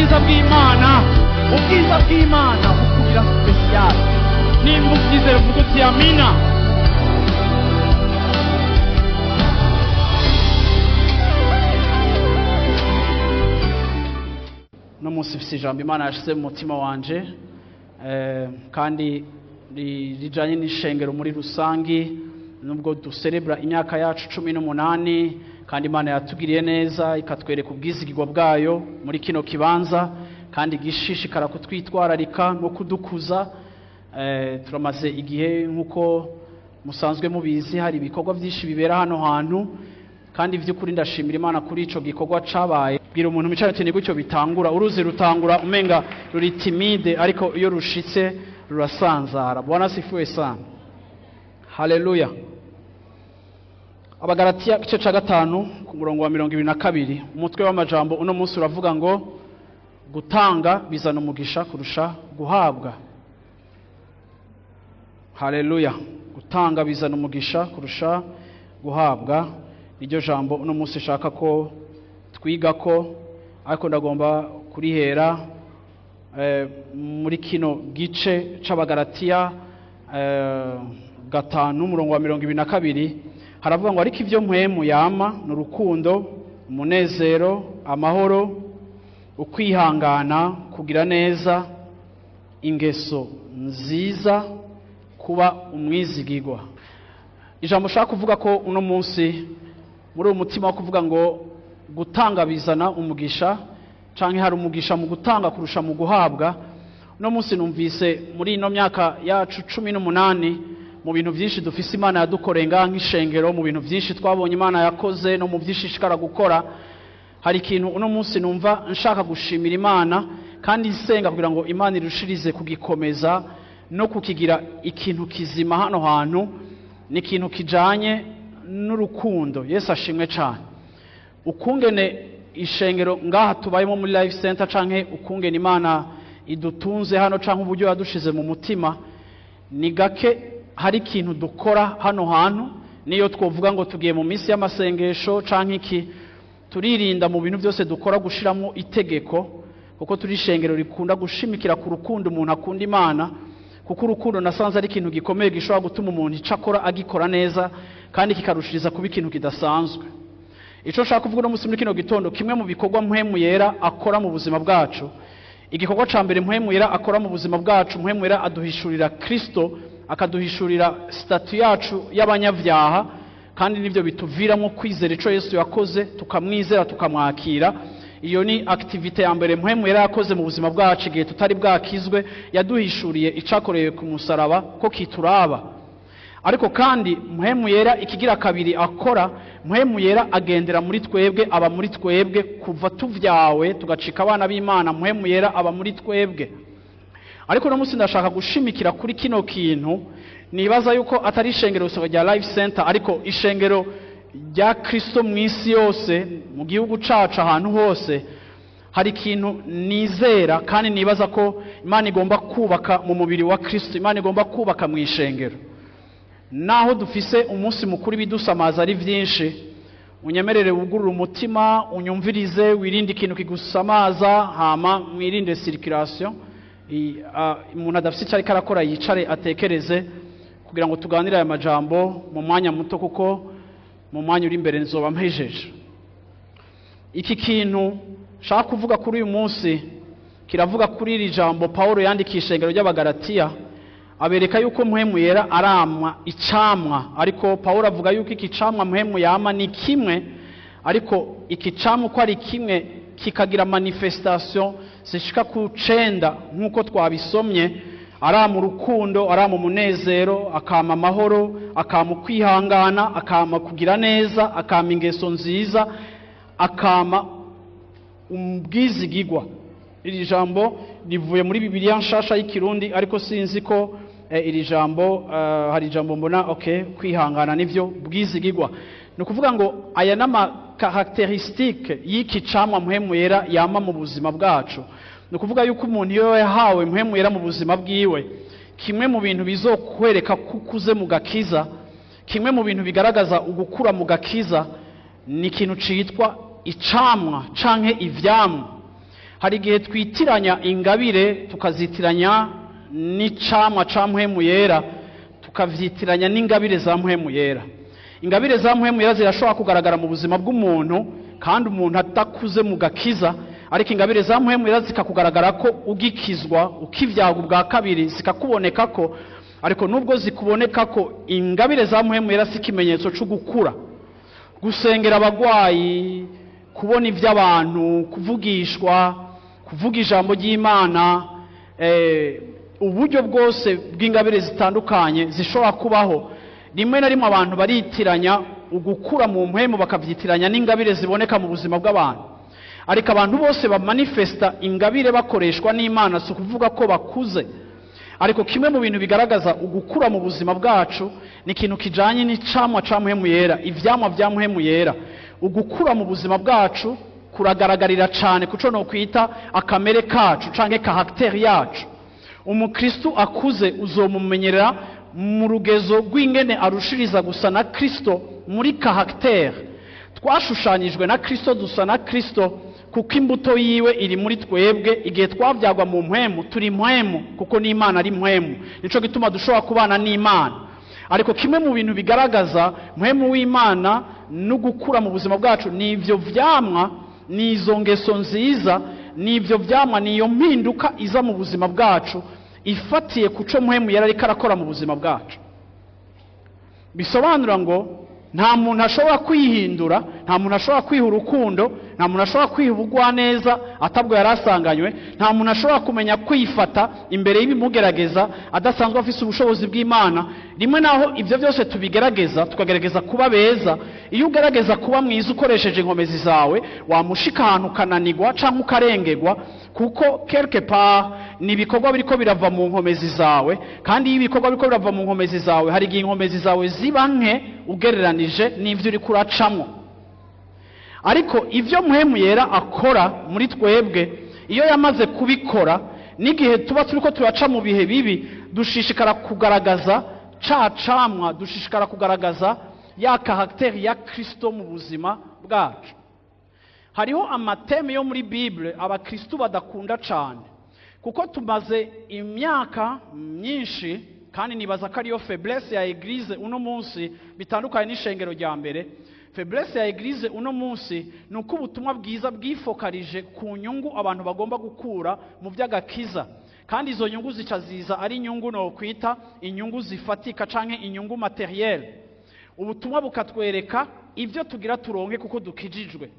ubwiza bw'Imana bukugira special. Nimba ubyizera uvuga uti amina. No munsi mfise ijambo Imana yashize mu mutima wanje, kandi rijanye n'ishengero muri rusangi. Nubwo duserebra imyaka yacu 18 kandi Imana yatugiriye neza ikatwereka ubwizigirwa bwayo muri kino kibanza, kandi gishishikara kutwitwararika no kudukuza. Turamaze igihe nkuko musanzwe mubizi hari ibikorwa byinshi bibera hano hantu, kandi by'ukuri ndashimira Imana kuri ico gikorwa cabaye. Bwira umuntu micare ati nigutyo bitangura, uruzi rutangura umenga ruri timide, ariko iyo rushitse rurasanzara. Bwana sifiwe sana. Haleluya. Abagalatiya igice ca 5 ku murongo wa 22, umutwe w'amajambo uno munsi uravuga ngo gutanga bizana umugisha kurusha guhabwa. Haleluya. Gutanga bizana umugisha kurusha guhabwa, iryo jambo uno munsi shaka ko twiga ko, ariko ndagomba kurihera muri kino gice c'abagalatiya 5 umurongo wa 22. Haravuga ngo ariko ivyo mpwemu yama n'urukundo, umunezero, amahoro, ukwihangana, kugira neza, ingeso nziza, kuba umwizigirwa. Ijambo shaka kuvuga ko uno munsi muri umutima wo kuvuga ngo gutanga bizana umugisha, canke hari umugisha mu gutanga kurusha mu guhabwa. Uno munsi numvise muri ino myaka yacu 18 mu bintu byinshi dufise Imana yadukorenga nk'ishengero, mu bintu byinshi twabonye Imana yakoze no mu byishishikara gukora, hari ikintu uno munsi numva nshaka gushimira Imana kandi nsenga kugira ngo Imana irushirize kugikomeza no kukigira ikintu kizima hano hantu. Ni ikintu kijanye n'urukundo. Yesu ashimwe cyane. Ukungene ishengero ngaha tubayemo muri Life Center, canke ukungene Imana idutunze hano, canke uburyo yadushize mu mutima, ni gake hari ikintu dukora hano hantu. Niyo twovuga ngo tugiye mu minsi y'amasengesho canke iki, turirinda mu bintu byose dukora gushiramo itegeko, kuko turi ishengero rikunda gushimikira ku rukundo umuntu akunda Imana, kuko urukundo nasanze ari ikintu gikomeye gishobora gutuma umuntu icakora agikora neza kandi kikarushiriza kuba ikintu kidasanzwe. Ico shaka kuvuga no musi muri kino gitondo, kimwe mu bikorwa mpwemu yera akora mu buzima bwacu, igikorwa ca mbere mpwemu yera akora mu buzima bwacu, mpwemu yera aduhishurira Kristo, akaduhishurira statut yacu y'abanyavyaha, kandi nivyo bituviramo kwizera ico Yesu yakoze, tukamwizera tukamwakira. Iyo ni activite ya mbere mpwemu yera yakoze mu buzima bwacu igihe tutari bwakizwe, yaduhishuriye icakoreye ku musaraba ko kituraba. Ariko kandi mpwemu yera ikigira kabiri akora, mpwemu yera agendera muri twebwe, aba muri twebwe kuva tuvyawe tugacika abana b'Imana. Mpwemu yera aba muri twebwe. Ariko no musi ndashaka gushimikira kuri kino kintu, nibaza yuko atari ishengero rya Life Center, ariko ishengero rya Kristo mw'isi yose, mu gihugu cacu ahantu hose. Hari ikintu nizera kandi nibaza ko Imana igomba kubaka mu mubiri wa Kristo, Imana igomba kubaka mu ishengero. Naho dufise umunsi mukuru bidusamaza ari vyinshi, unyemerere wugurura umutima, unyumvirize, wirinde ikintu kigusamaza, hama mwirinde circulation. Umuntu adafise icyo ariko arakora yicare atekereze, kugira ngo tuganire aya majambo mu mwanya muto, kuko mu mwanya uri imbere nzoba mpejeje. Iki kintu shaka kuvuga kuri uyu munsi kiravuga kuri iri jambo Paulo yandikisha ishengero ry'abagalatiya, abereka yuko mpwemu yera aramwa icamwa. Ariko Paulo avuga yuko iki camwa mpwemu yama ni kimwe, ariko iki camwa ko ari kimwe kikagira manifestation zishika ku 9 nkuko twabisomye. Arama urukundo, arama umunezero, akama amahoro, akama kwihangana, akama kugira neza, akama ingeso nziza, akama ubwizigirwa. Iri jambo rivuye muri Bibiliya nshasha y'ikirundi, ariko sinzi ko iri jambo hari jambo mbona kwihangana nivyo bwizigirwa. No kuvuga ngo aya nama caractéristique y'iki camwa mpwemu yera yama mu buzima bwacu. No kuvuga yuko umuntu iyo yahawe mpwemu yera mu buzima bwiwe, kimwe mu bintu bizokwereka kukuze mu gakiza, kimwe mu bintu bigaragaza ugukura mu gakiza, ni ikintu citwa icamwa canke ivyamwa. hari igihe twitiranya ingabire tukazitiranya n'icamwa ca mpwemu yera, tukavyitiranya n'ingabire za mpwemu yera. Ingabire za mpwemu yera zirashobora kugaragara mu buzima bw'umuntu kandi umuntu atakuze mu gakiza, ariko ingabire za mpwemu yera zikakugaragara ko ugikizwa, ukivyaga ubwa kabiri, zikakuboneka ko, ariko nubwo zikuboneka ko ingabire za mpwemu yera si ikimenyetso cyo gukura. Gusengera abagwayi, kubona ivy'abantu, kuvugishwa, kuvuga ijambo ry'Imana, uburyo bwose bw'ingabire zitandukanye zishobora kubaho. Rimwe na rimwe abantu baritiranya ugukura mu mpwemu bakavyitiranya n'ingabire ziboneka mu buzima bw'abantu, ariko abantu bose bamanifesta ingabire bakoreshwa n'Imana, si ukuvuga ko bakuze. Ariko kimwe mu bintu bigaragaza ugukura mu buzima bwacu ni ikintu kijanye n'icamwa ca mpwemu yera, ivyamwa vya mpwemu yera. Ugukura mu buzima bwacu kuragaragarira cane kuco no kwita akamere kacu canke caractère yacu. Umukristo akuze uzomumenyera mu rugezo rw'ingene arushiriza gusa na Kristo muri caractère. Twashushanyijwe na Kristo, dusa na Kristo kuko imbuto yiwe iri muri twebwe. Igihe twavyagwa mu mpwemu turi mpwemu kuko n'Imana ari mpwemu, nico gituma dushobora kubana n'Imana. Ariko kimwe mu bintu bigaragaza mpwemu w'Imana no gukura mu buzima bwacu ni ivyo vyamwa, ni izo ngeso nziza, ni ivyo vyamwa, ni iyo mpinduka iza mu buzima bwacu ifatiye kuco mpwemu yari ariko arakora mu buzima bwacu. Bisobanura ngo nta muntu ashobora kwihindura, nta muntu ashobora kwiha urukundo, nta muntu ashobora kwiha ubugwaneza atabwo yarasanganywe, nta muntu ashobora kumenya kwifata imbere y'ibimugerageza adasanzwe afise ubushobozi bw'Imana. Rimwe naho ivyo byose tubigerageza, tukagerageza kuba beza. Iyo ugerageza kuba mwiza ukoresheje inkomezi zawe, wamushika ahantu kananirwa canke ukarengegwa, kuko quelque part ni ibikorwa biriko birava mu nkomezi zawe, kandi iyo ibikorwa biriko birava mu nkomezi zawe, hari igihe inkomezi zawe ziba nke ugereranije n'ivyo uri kuracamwo. Ariko ivyo mpwemu yera akora muri twebwe, iyo yamaze kubikora, n'igihe tuba turiko turaca mu bihe bibi, dushishikara kugaragaza ca camwa, dushishikara kugaragaza ya caractère ya Kristo mu buzima bwacu. Hariho amateme yo muri Bible abakristo badakunda cane, kuko tumaze imyaka myinshi, kandi nibaza ko ariyo faiblesse ya Eglise uno munsi, bitandukanye n'ishengero rya mbere. Faiblesse ya Eglise uno munsi ni uko ubutumwa bwiza bwifokarije ku nyungu abantu bagomba gukura mu by'agakiza, kandi izo nyungu zicaziza ari inyungu no kwita inyungu zifatika canke inyungu materielle. Ubutumwa bukatwereka ivyo tugira turonke kuko dukijijwe,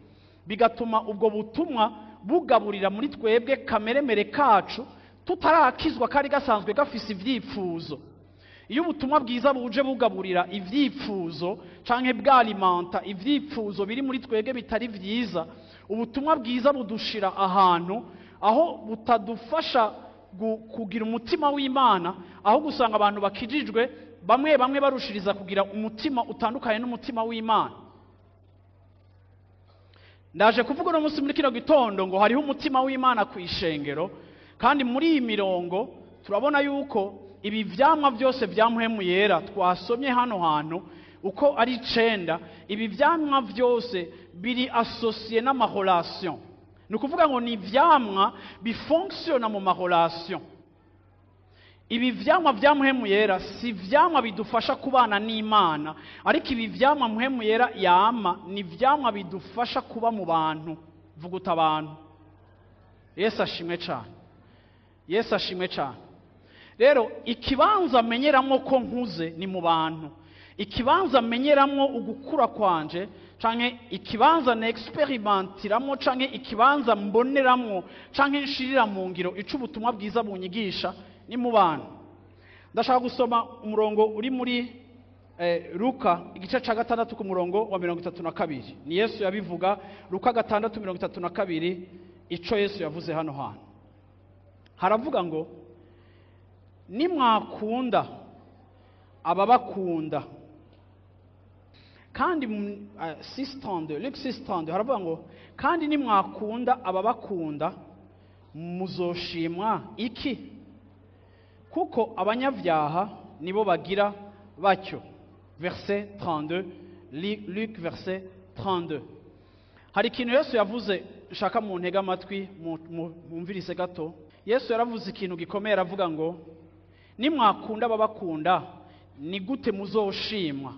bigatuma ubwo butumwa bugaburira muri twebwe kameremere kacu tutarakizwa kari gasanzwe gafise ivyipfuzo. Iyo ubutumwa bwiza buje bugaburira ivyipfuzo canke bwalimenta ivyipfuzo biri muri twebwe bitari vyiza, ubutumwa bwiza budushira ahantu aho butadufasha kugira umutima w'Imana, aho gusanga abantu bakijijwe bamwe bamwe barushiriza kugira umutima utandukanye n'umutima w'Imana. Ndaje kuvuga no munsi muri kino gitondo ngo hariho umutima w'Imana ku ishengero, kandi muri iyi mirongo turabona yuko ibi vyamwa byose vya mpwemu yera twasomye hano hantu uko ari 9, ibi vyamwa byose biri associé n'amarelation. Ni ukuvuga ngo ni vyamwa bifonctiona mu marelation. Ibi vyamwa vya mpwemu yera si vyamwa bidufasha kubana n'Imana, ariko ibi vyamwa mpwemu yera yama ni vyamwa bidufasha kuba mu bantu. Vuguta abantu. Yesu ashimwe cyane. Yesu ashimwe cyane. Rero ikibanza menyeramwo ko nkuze ni mu bantu. Ikibanza menyeramwo ugukura kwanje, canke ikibanza na experimentiramwo, canke ikibanza mboneramwo, canke nshirira mu ngiro ico ubutumwa bwiza bunyigisha ni mu bantu. Ndashaka gusoma umurongo uri muri Luka igice ca 6 ku murongo wa 32. Ni Yesu yabivuga, Luka 6:32, ico Yesu yavuze hano hantu. Haravuga ngo nimwakunda ababakunda, kandi 6:32, Luke 6:32 haravuga ngo kandi nimwakunda ababakunda muzoshimwa iki? Kuko abanyavyaha nibo bagira batyo. Verset 32, Luc verset 32. Hari ikintu Yesu yavuze shaka mu ntega amatwi mumvirise gato. Yesu yaravuze ikintu gikomeye, aravuga ngo nimwakunda ababakunda ni gute muzoshimwa.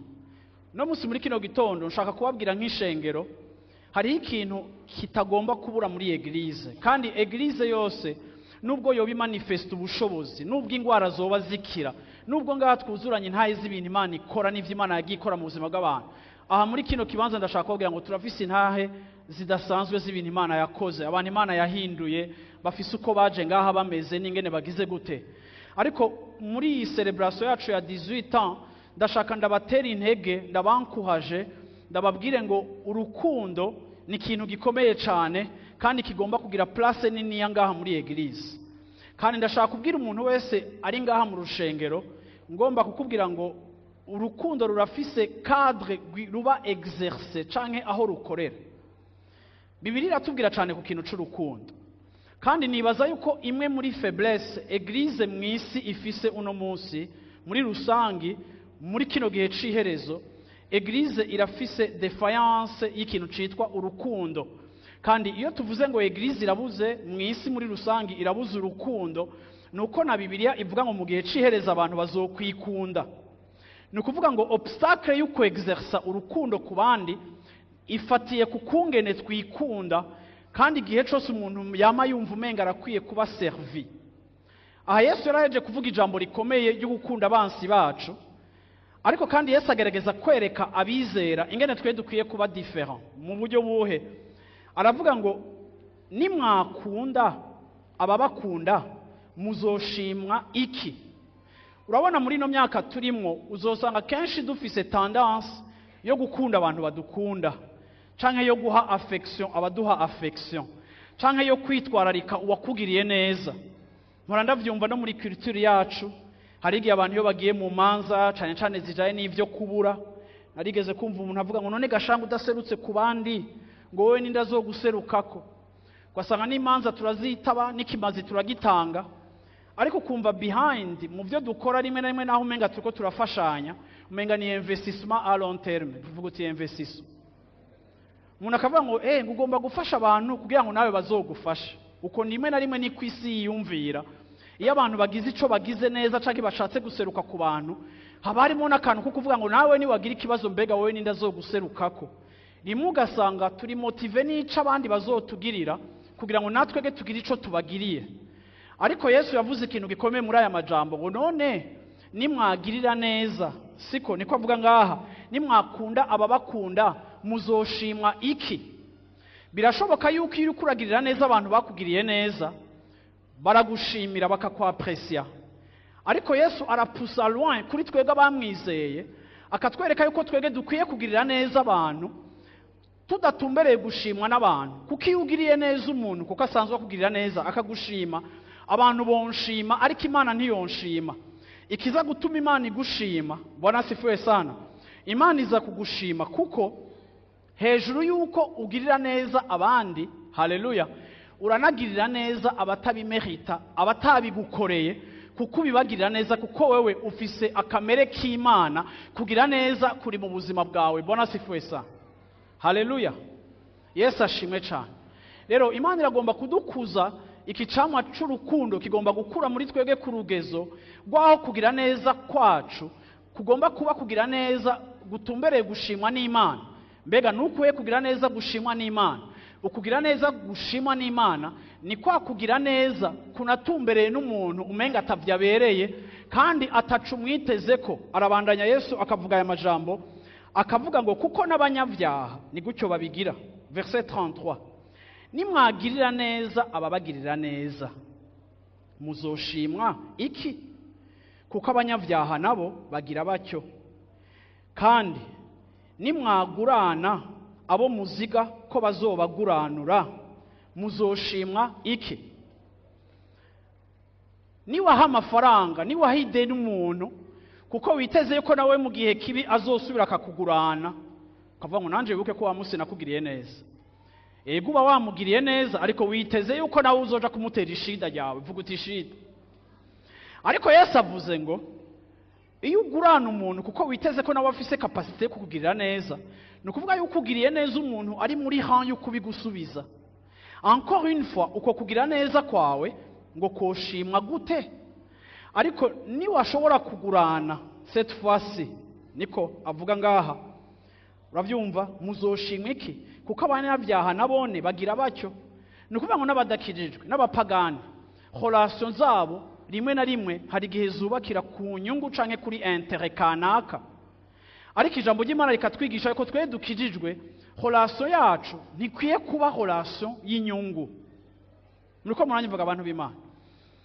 No musi muri kino gitondo nshaka kubabwira nk'ishengero, hari ikintu kitagomba kubura muri eglise, kandi eglise yose nubwo yoba manifest ubushobozi, nubwo ingwara zoba zikira, nubwo ngaha twuzuranye ntaye z'ibintu Imana ikora n'ivyo Imana yagiye ikora mu buzima bw'abantu. Aha muri kino kibanza ndashaka kubabwira ngo turafise intahe zidasanzwe z'ibintu Imana yakoze, abantu Imana yahinduye bafise uko baje ngaha bameze n'ingene bagize gute. Ariko muri iyi celebration yacu ya 18 ans ndashaka ndabatera intege, ndabankuhaje, ndababwire ngo urukundo ni ikintu gikomeye cyane kandi kigomba kugira place nini ngaha muri eglise. Kandi ndashaka kubwira umuntu wese ari ngaha mu rushengero, ngomba kukubwira ngo urukundo rurafise cadre ruba exercer canke aho rukorera. Bibiliya iratubwira cyane ku kintu c'urukundo, kandi nibaza yuko imwe muri faiblesse eglise mwisi ifise uno munsi muri rusangi, muri kino gihe ciherezo, eglise irafise defiance y'ikintu citwa urukundo. Kandi iyo tuvuze ngo eglise irabuze mwisi muri rusangi irabuze urukundo, nuko na Bibiliya ivuga ngo mu gihe cihereza abantu bazokwikunda. Nukuvuga ngo obstacle y'uko exercer urukundo ku bandi ifatiye ku kungene twikunda, kandi igihe cyose umuntu yama yumva umenga arakwiye kuba servi. Aha Yesu yaraje kuvuga ijambo rikomeye ryo gukunda abansi bacu, ariko kandi Yesu agerageza kwereka abizera ingene twe dukwiye kuba different. Mu buryo buhe? Aravuga ngo nimwakunda ababakunda muzoshimwa iki. Urabona muri no myaka turimo uzosanga kenshi dufise tendance yo gukunda abantu badukunda, canke yo guha affection abaduha affection, canke yo kwitwararika uwakugiriye neza. Mpora ndavyumva no muri culture yacu, hari igihe abantu iyo bagiye mu manza cyane cyane zijaye n'ivyo kubura, narigeze kumva umuntu avuga ngo none gashanga udaserutse ku bandi ngo wowe ninda zo guserukako. Kwasanga n'imanza turazitaba n'ikimazi turagitanga, ariko kumva behind mu byo dukora rimwe na rimwe naho umenga turiko turafashanya, umenga ni investissement à long terme. Tuvuga uti investissement, umuntu akavuga ngo ugomba gufasha abantu kugira ngo nawe bazogufasha. Uko nimwe na rimwe ni kwisi yiyumvira, iyo abantu bagize ico bagize neza canke bashatse guseruka ku bantu, haba harimo n'akantu ko kuvuga ngo nawe ni wagira ikibazo mbega wowe ninda zo guserukako. Rimwe ugasanga turi motive n'ico abandi bazotugirira kugira ngo natwege tugire ico tubagiriye. Ariko Yesu yavuze ikintu gikomeye muri aya majambo ngo none nimwagirira neza, siko niko avuga ngaha, nimwakunda ababakunda muzoshimwa iki. Birashoboka yuko iyo ukuragirira neza abantu bakugiriye neza baragushimira bakakwaprecia, ariko Yesu arapusa loin kuri twega bamwizeye, akatwereka yuko twege dukwiye kugirira neza abantu tudatumbereye gushimwa n'abantu. Kuko iyo ugiriye neza umuntu kuko asanzwe kugirira neza akagushima, abantu bonshima ariko Imana ntiyonshima. Ikiza gutuma Imana igushima, Bwana asifiwe sana, Imana iza kugushima kuko hejuru yuko ugirira neza abandi, haleluya, uranagirira neza abatabimerita, abatabigukoreye, kuko ubibagirira neza kuko wewe ufise akamere k'Imana. Kugira neza kuri mu buzima bwawe. Bwana asifiwe sana, haleluya, Yesu ashimwe cyane. Rero Imana iragomba kudukuza, iki camwa c'urukundo kigomba gukura muri twege ku rugezo rwaho kugira neza kwacu kugomba kuba kugira neza gutumbereye gushimwa n'Imana. Mbega nukuye kugira neza gushimwa n'Imana? Ukugira neza gushimwa n'Imana ni kwa kugira neza kunatumbereye n'umuntu umenga atavyabereye kandi atacumwiteze ko. Arabandanya Yesu akavuga aya majambo, akavuga ngo kuko n'abanyavyaha ni gutyo babigira. Verset 33, nimwagirira neza ababagirira neza muzoshimwa iki, kuko abanyavyaha nabo bagira batyo. Kandi nimwagurana abo muziga ko bazobaguranura muzoshimwa iki. Niwaha amafaranga, niwaha ideni umuntu kuko witeze ko nawe mu gihe kibi azosubira akakugurana, ukavuga ngo nanje wibuke ko wamusi nakugiriye neza. Ego uba wamugiriye neza, ariko witeze yuko nawe uzoja kumutera ishida ryawe. Vuga uti ishida. Ariko Yesu avuze ngo iyo ugurana umuntu kuko witeze ko nawe afise capacité yo kukugirira neza, nukuvuga yuko ugiriye neza umuntu ari muri han yo kubigusubiza. encore une fois uko kugira neza kwawe ngo koshimwa gute? Ariko ni washobora kugurana cette fois-ci, niko avuga ngaha, uravyumva, muzoshimwa iki? Kuko abanyabyaha nabone bagira batyo. Ni ukuvuga ngo n'abadakijijwe n'abapagani relation zabo rimwe na rimwe hari igihe zubakira ku nyungu canke kuri intérêt kanaka. Ariko ijambo ry'Imana rikatwigisha ko twe dukijijwe relation yacu ntikwiye kuba relation y'inyungu. Muriko muranyivuga abantu b'Imana,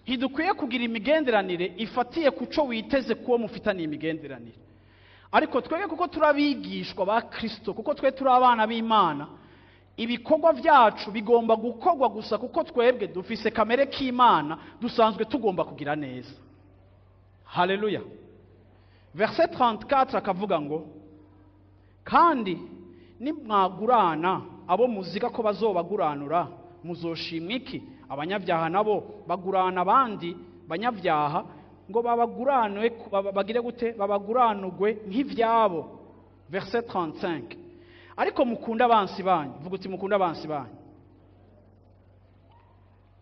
ntidukwiye kugira imigenderanire ifatiye kuco witeze kuwo mufitaniye imigenderanire. Ariko twebwe kuko turabigishwa ba Kristo, kuko twe turi abana b'Imana, ibikorwa vyacu bigomba gukorwa gusa kuko twebwe dufise kamere k'Imana, dusanzwe tugomba kugira neza. Haleluya. Verset 34 akavuga ngo, kandi nimwagurana abo muziga ko bazobaguranura, muzoshimwa iki? Abanyabyaha nabo bagurana abandi banyabyaha ngo babaguranwe, bagire gute? Babaguranugwe nk'ivyabo. Verset 35. Ariko mukunda abansi banyu. Vuga uti mukunda abansi banyu.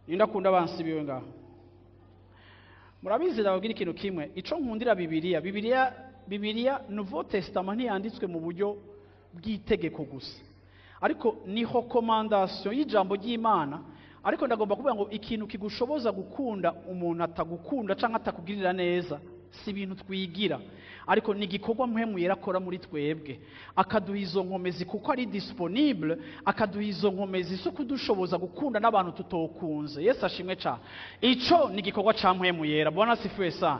Ninda kunda abansi biwe ngaho. Murabizi ndababwira ikintu kimwe, ico nkundira Bibiliya Nouveau Testament ntiyanditswe mu buryo bw'itegeko gusa, ariko ni recommandation y'ijambo ry'Imana. Ariko ndagomba kuvuga ngo ikintu kigushoboza gukunda umuntu atagukunda canke atakugirira neza si ibintu twigira, ariko ni igikorwa mpemu yera akora muri twebwe, akaduha izo nkomezi kuko ari disponible, akaduha izo nkomezi zo kudushoboza gukunda n'abantu tutokunze. Yesu ashimwe cyane. Ico ni igikorwa ca mpemu yera. Bwana sifiwe sana.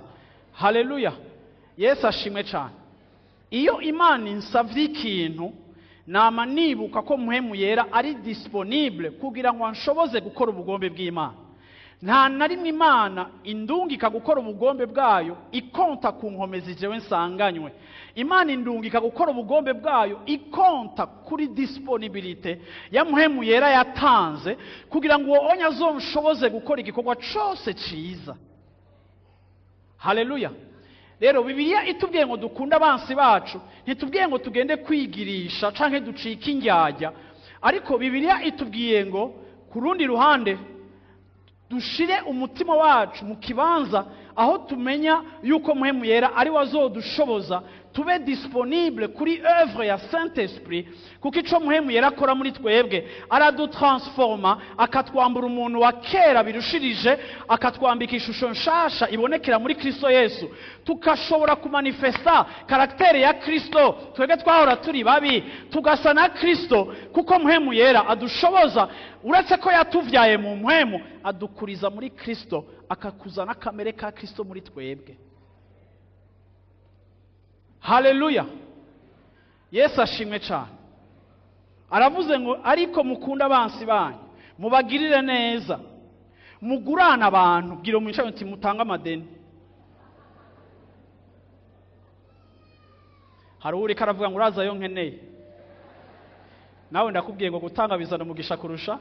Haleluya. Yesu ashimwe cyane. Iyo Imana insavye ikintu, nama nibuka ko mpemu yera ari disponible kugira ngo anshoboze gukora ubugombe bw'Imana. Nta na rimwe Imana indungika gukora ubugombe bwayo ikonta ku nkomezi jewe nsanganywe. Imana indungika gukora ubugombe bwayo ikonta kuri disponibilité ya mpemu yera yatanze kugira ngo uwo azonshoboze gukora igikorwa cyose ciza. Haleluya. Rero Bibiliya itubwiye ngo dukunda abansi bacu, ntitubwiye ngo tugende kwigirisha canke ducika indyarya, ariko Bibiliya itubwiye ngo ku rundi ruhande dushire umutima wacu mu kibanza aho tumenya yuko mpemu yera ari wazodushoboza tube disponible kuri œuvre ya Saint-Esprit, kuko ico mpemu yera akora muri twebwe aradutransforma, akatwambura umuntu wa kera birushirije, akatwambika ishusho nshasha ibonekera muri Kristo Yesu, tukashobora kumanifesta karaktere ya Kristo. Twebwe twahora turi babi tugasa na Kristo, kuko mpemu yera adushoboza. Uretse ko yatuvyaye mu mpemu, adukuriza muri Kristo, akakuzana kamere ka Kristo muri twebwe. Haleluya. Yesu ashimwe cyane. Aravuze ngo ariko mukunda abansi banyu, mubagirire neza, mugurana abantu, bwira mu nshayo nti mutanga amadeni. Hari uri karavuga ngo uraza yo nkeneye. Nawe ndakubwiye ngo gutanga bizana umugisha kurusha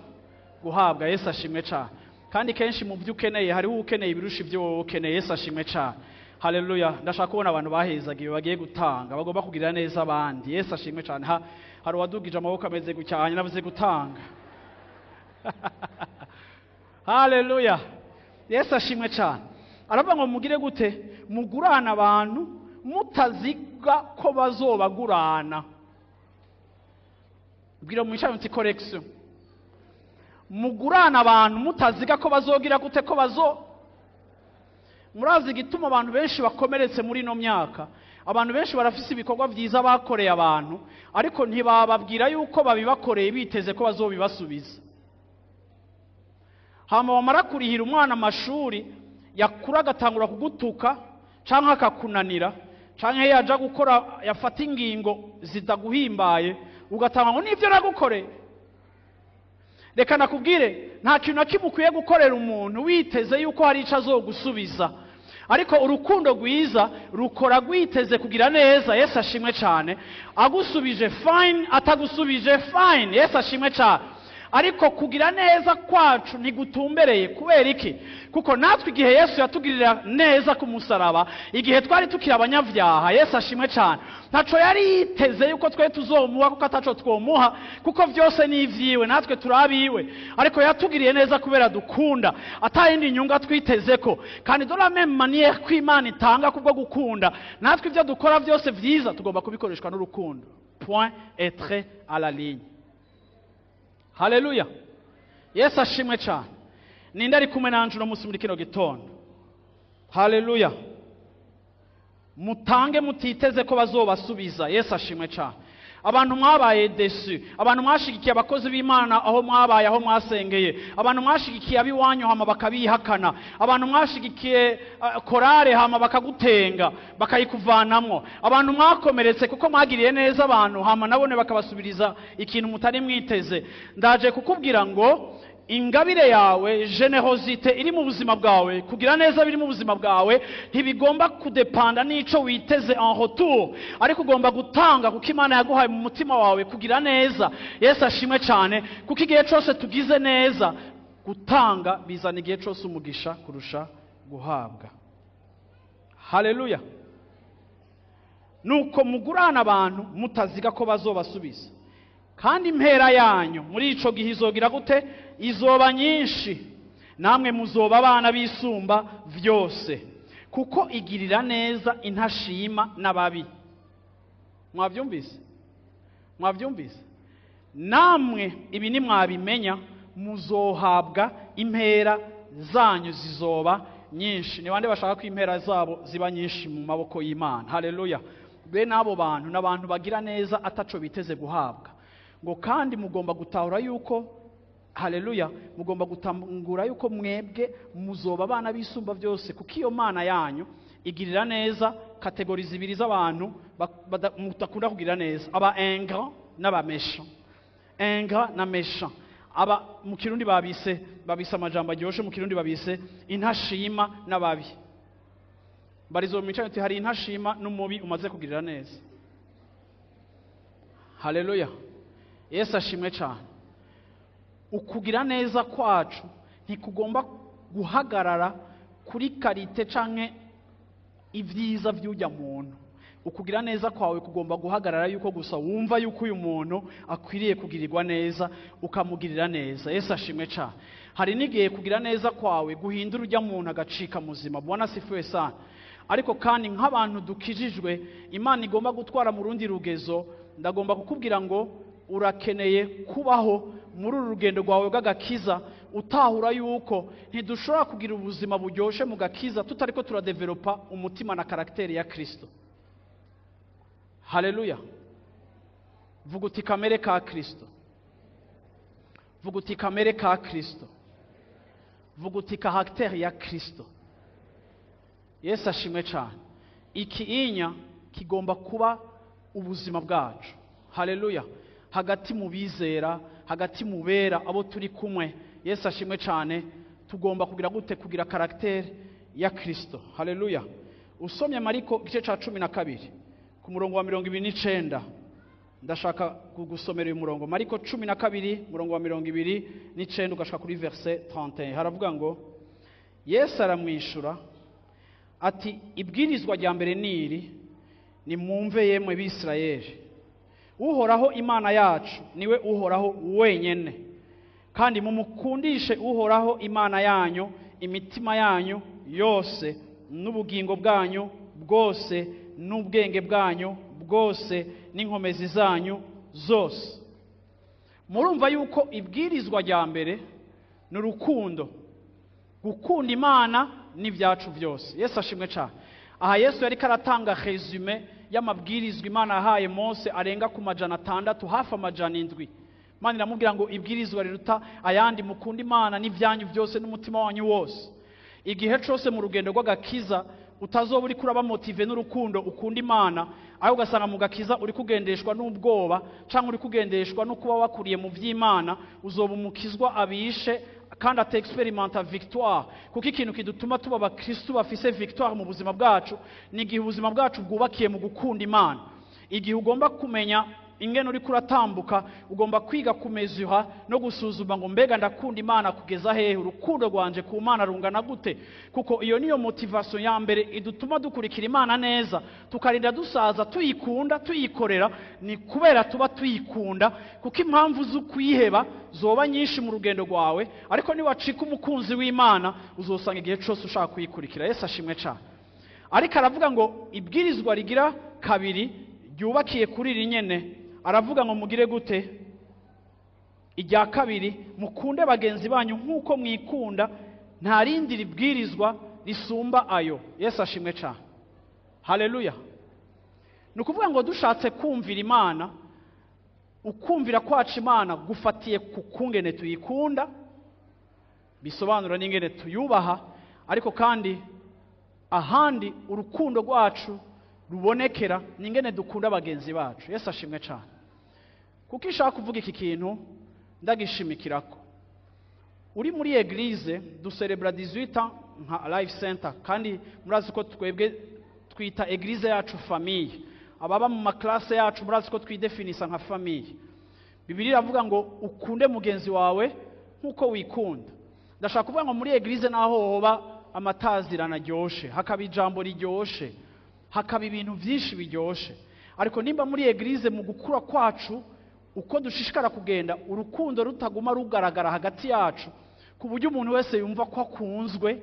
guhabwa. Yesu ashimwe cyane. Kandi kenshi mu byo ukeneye hari ukeneye ibirusha ibyo wowe ukeneye. Yesu ashimwe cyane. Haleluya. Ndashaka kubona abantu bahezagiye bagiye gutanga, bagomba kugirira neza abandi. Yesu ashimwe cyane. Hari wadugije amaboko ameze gucyanye navuze gutanga. Haleluya. Yesu ashimwe cyane. Aravuga ngo mugire gute? Mugurana abantu mutaziga ko bazobagurana. Bwira mu nshayo nti correction. Mugurana abantu mutaziga ko bazogira gute ko Murazi gituma abantu benshi bakomeretse muri no myaka. Abantu benshi barafise ibikorwa byiza bakoreye abantu, ariko ntibababwira yuko babibakoreye biteze ko bazobibasubiza. Hama bamara kurihira umwana amashuri, yakura agatangura kugutuka canke akakunanira, canke yaja gukora yafata ingingo zidaguhimbaye, ugatanga ngo nivyo nagukoreye. Reka nakubwire, nta kintu nakimukwiye gukorera umuntu witeze yuko hari ico azogusubiza, ariko urukundo rwiza rukora rwiteze kugira neza. Yesu ashimwe cyane. Agusubije fine, atagusubije fine. Yesu ashimwe cyane. ariko kugira neza kwacu ntigutumbereye. Kubera iki? Kuko natwe igihe Yesu yatugirira neza ku musaraba, igihe twari tukiri abanyavyaha, Yesu ashimwe cyane, ntaco yari yiteze yuko twe tuzomuha, kuko ataco twomuha, kuko vyose ni ivyiwe, natwe turabiwe. Ariko yatugiriye neza kubera dukunda, atayindi nyunga twitezeko. Kandi de la même manière ko Imana itanga kubwo gukunda, natwe ivyo dukora vyose vyiza tugomba kubikoreshwa n'urukundo. Point et trait à la ligne. Haleluya. Yesu ashimwe cyane. Ninde ari kumwe nanje uno munsi muri kino gitondo? Haleluya. Mutange mutiteze ko bazobasubiza. Yesu ashimwe cyane. Abantu mwabaye desu, abantu mwashigikiye abakozi b'Imana aho mwabaye, aho mwasengeye, abantu mwashigikiye abiwanyu hama bakabihakana, abantu mwashigikiye korale hama bakagutenga bakayikuvanamwo, abantu mwakomeretse kuko mwagiriye neza abantu hama nabone bakabasubiriza ikintu mutari mwiteze. Ndaje kukubwira ngo ingabire yawe, generosite iri mu buzima bwawe, kugira neza biri mu buzima bwawe, ntibigomba kudepanda n'ico witeze en retour, ariko ugomba gutanga kuko Imana yaguhaye mu mutima wawe kugira neza. Yesu ashimwe cyane, kuko igihe cyose tugize neza, gutanga bizana igihe cyose umugisha kurusha guhabwa. Haleluya. Nuko mugurana abantu mutaziga ko bazobasubiza, kandi impera yanyu muri ico gihe izogira gute? Izoba nyinshi, namwe muzoba abana bisumba vyose, kuko igirira neza intashima n'ababi. Mwavyumvise? Mwavyumvise? Namwe ibi ni mwabimenya, muzohabwa impera zanyu zizoba nyinshi. Ni bande bashaka ko impera zabo ziba nyinshi mu maboko y'Imana? Haleluya. Bene abo bantu n'abantu bagira neza ataco biteze guhabwa. Ngo kandi mugomba gutahura yuko, haleluya, mugomba gutangura yuko mwebwe muzoba abana bisumba byose, kuko iyo Mana yanyu igirira neza kategori zibiri z'abantu mutakunda kugira neza: aba ingrat n'aba méchant. Ingrat na méchant, aba mu Kirundi babise amajambo aryoshe, mu Kirundi babise intashima n'ababi. Barizo mica ati hari intashima n'umubi umaze kugirira neza. Haleluya. Yesu ashimwe cyane. Ukugira neza kwacu ntikugomba guhagarara kuri karite canke ivyiza vy'ujya muntu. Ukugira neza kwawe kugomba guhagarara yuko gusa wumva yuko uyu muntu akwiriye kugirirwa neza, ukamugirira neza. Yesu ashimwe cyane. Hari n'igihe kugira neza kwawe guhindura ujya muntu agacika muzima. Bwana sifiwe sana. Ariko kandi nk'abantu dukijijwe, Imana igomba gutwara mu rundi rugezo. Ndagomba kukubwira ngo urakeneye kubaho muri uru rugendo rwawe bw'agakiza, utahura yuko ntidushobora kugira ubuzima buryoshe mu gakiza tutariko turadevelopa umutima na karakteri ya Kristo. Haleluya. Vuga uti kamere ka Kristo. Vuga uti kamere ka Kristo. Vuga uti karakteri ya Kristo. Yesu ashimwe cyane. Ikiinya kigomba kuba ubuzima bwacu. Haleluya. Hagati mu bizera, hagati mu bera abo turi kumwe. Yesu ashimwe cyane. Tugomba kugira gute? Kugira karakteri ya Kristo. Haleluya. Usomye Mariko igice ca 12 ku murongo wa 29, ndashaka kugusomera uyu murongo. Mariko 12 murongo wa 29 ugashaka kuri verset 31. Haravuga ngo, Yesu aramwishura ati, ibwirizwa rya mbere niri, ni mwumve yemwe b'Isirayeli, Uhoraho Imana yacu niwe uhoraho wenyene, kandi mumukundishe Uhoraho Imana yanyu imitima yanyu yose, n'ubugingo bwanyu bwose, n'ubwenge bwanyu bwose, n'inkomezi zanyu zose. Murumva yuko ibwirizwa rya mbere n'urukundo, gukunda Imana n'ibyacu byose. Yesu ashimwe cyane. Aha Yesu yari karatanga resume y'amabwirizwa Imana yahaye Mose arenga ku 600, hafi 700. Imana iramubwira ngo ibwirizwa riruta ayandi, mukunda Imana n'ibyanyu byose n'umutima wanyu wose. Igihe cyose mu rugendo rw'agakiza utazoba uri kuraba motive n'urukundo ukunda Imana, aho ugasanga mu gakiza uri kugendeshwa n'ubwoba cyangwa uri kugendeshwa no kuba wakuriye mu vy'Imana, uzoba umukizwa abishe kandi ate experimenta victoire. Kuko ikintu kidutuma tuba abakristo bafise victoire mu buzima bwacu ni igihe ubuzima bwacu bwubakiye mu gukunda Imana. Igihe ugomba kumenya ingene uri kuratambuka ugomba kwiga kumezura no gusuzuma ngo mbega ndakunda Imana kugeza hehe, urukundo rwanje ku Mana rungana gute, kuko iyo niyo motivation ya mbere idutuma dukurikira Imana neza tukarinda dusaza tuyikunda tuyikorera. Ni kubera tuba tuyikunda, kuko impamvu zo kuyiheba zoba nyinshi mu rugendo rwawe, ariko ni wacika umukunzi w'Imana uzosanga igihe cyose ushaka kuyikurikira. Yesu ashimwe cyane. Ariko aravuga ngo ibwirizwa rigira kabiri ryubakiye kuri iri nyene, aravuga ngo mugire gute? Irya kabiri, mukunde bagenzi banyu nk'uko mwikunda, nta rindi ribwirizwa risumba ayo. Yesu ashimwe cyane. Haleluya. Ni ukuvuga ngo dushatse kumvira Imana, ukumvira kwacu Imana gufatiye ku kungene tuyikunda, bisobanura n'ingene tuyubaha, ariko kandi ahandi urukundo rwacu rubonekera n'ingene dukunda bagenzi bacu. Yesu ashimwe cyane. Kuko ishaka kuvuga iki kintu ndagishimikirako. Uri muri eglise du celebra 18 ans nka life center, kandi murazi ko twebwe twita eglise yacu famille. Ababa mu maklase yacu murazi ko twidefinisa nka famille. Bibiliya iravuga ngo ukunde mugenzi wawe nkuko wikunda. Ndashaka kuvuga ngo muri eglise naho hoba amatazirana ryoshe, hakaba ijambo ryoshe, hakaba ibintu byinshi biryoshe, ariko nimba muri eglise mu gukura kwacu uko dushishikara kugenda urukundo rutaguma rugaragara hagati yacu ku buryo umuntu wese yumva ko akunzwe,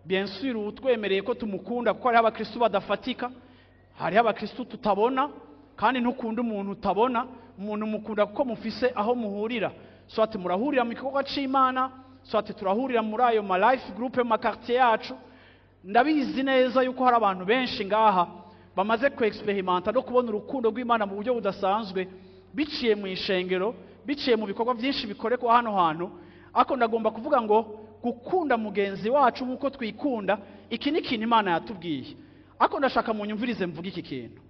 bien sûr utwemereye ko tumukunda, kuko hari abakristo badafatika, hari abakristo tutabona, kandi ntukunda umuntu utabona. Umuntu mukunda kuko mufise aho muhurira, swate murahurira mu gikorwa c'Imana, swate turahurira muri ayo ma life group mu quartier yacu. Ndabizi neza yuko hari abantu benshi ngaha bamaze ku experimenta no kubona urukundo rw'Imana mu buryo budasanzwe, biciye mu ishengero, biciye mu bikorwa byinshi bikorekwa hano hantu. Ako ndagomba kuvuga ngo gukunda mugenzi wacu nkuko twikunda, iki ni kintu Imana yatubwiye. Ako ndashaka munyumvirize mvuga iki kintu.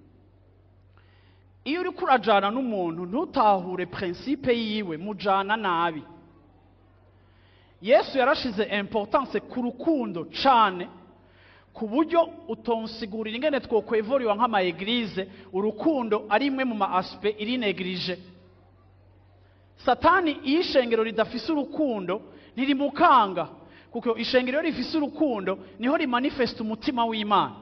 Iyo uri kurajana n'umuntu ntutahure principe yiwe, mujana nabi. Yesu yarashize importance ku rukundo cyane, ku buryo utonsigurira ingene twokwevoriwa nk'ama eglise urukundo ari imwe mu ma aspect iri neglige. Satani iyo ishengero ridafise urukundo ntirimukanga, kuko ishengero rifise urukundo niho rimanifesta umutima w'Imana.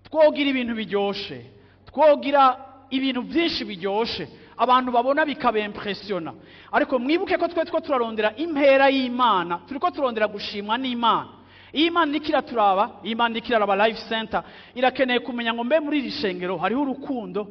Twogira ibintu biryoshe, twogira ibintu byinshi biryoshe, abantu babona bikabempressiona, ariko mwibuke ko twe turarondera impera y'Imana, turiko turondera gushimwa n'Imana. Imana nikira turaba, Imana nikiraraba life center irakeneye kumenya ngo mbe muri iri shengero hariho urukundo,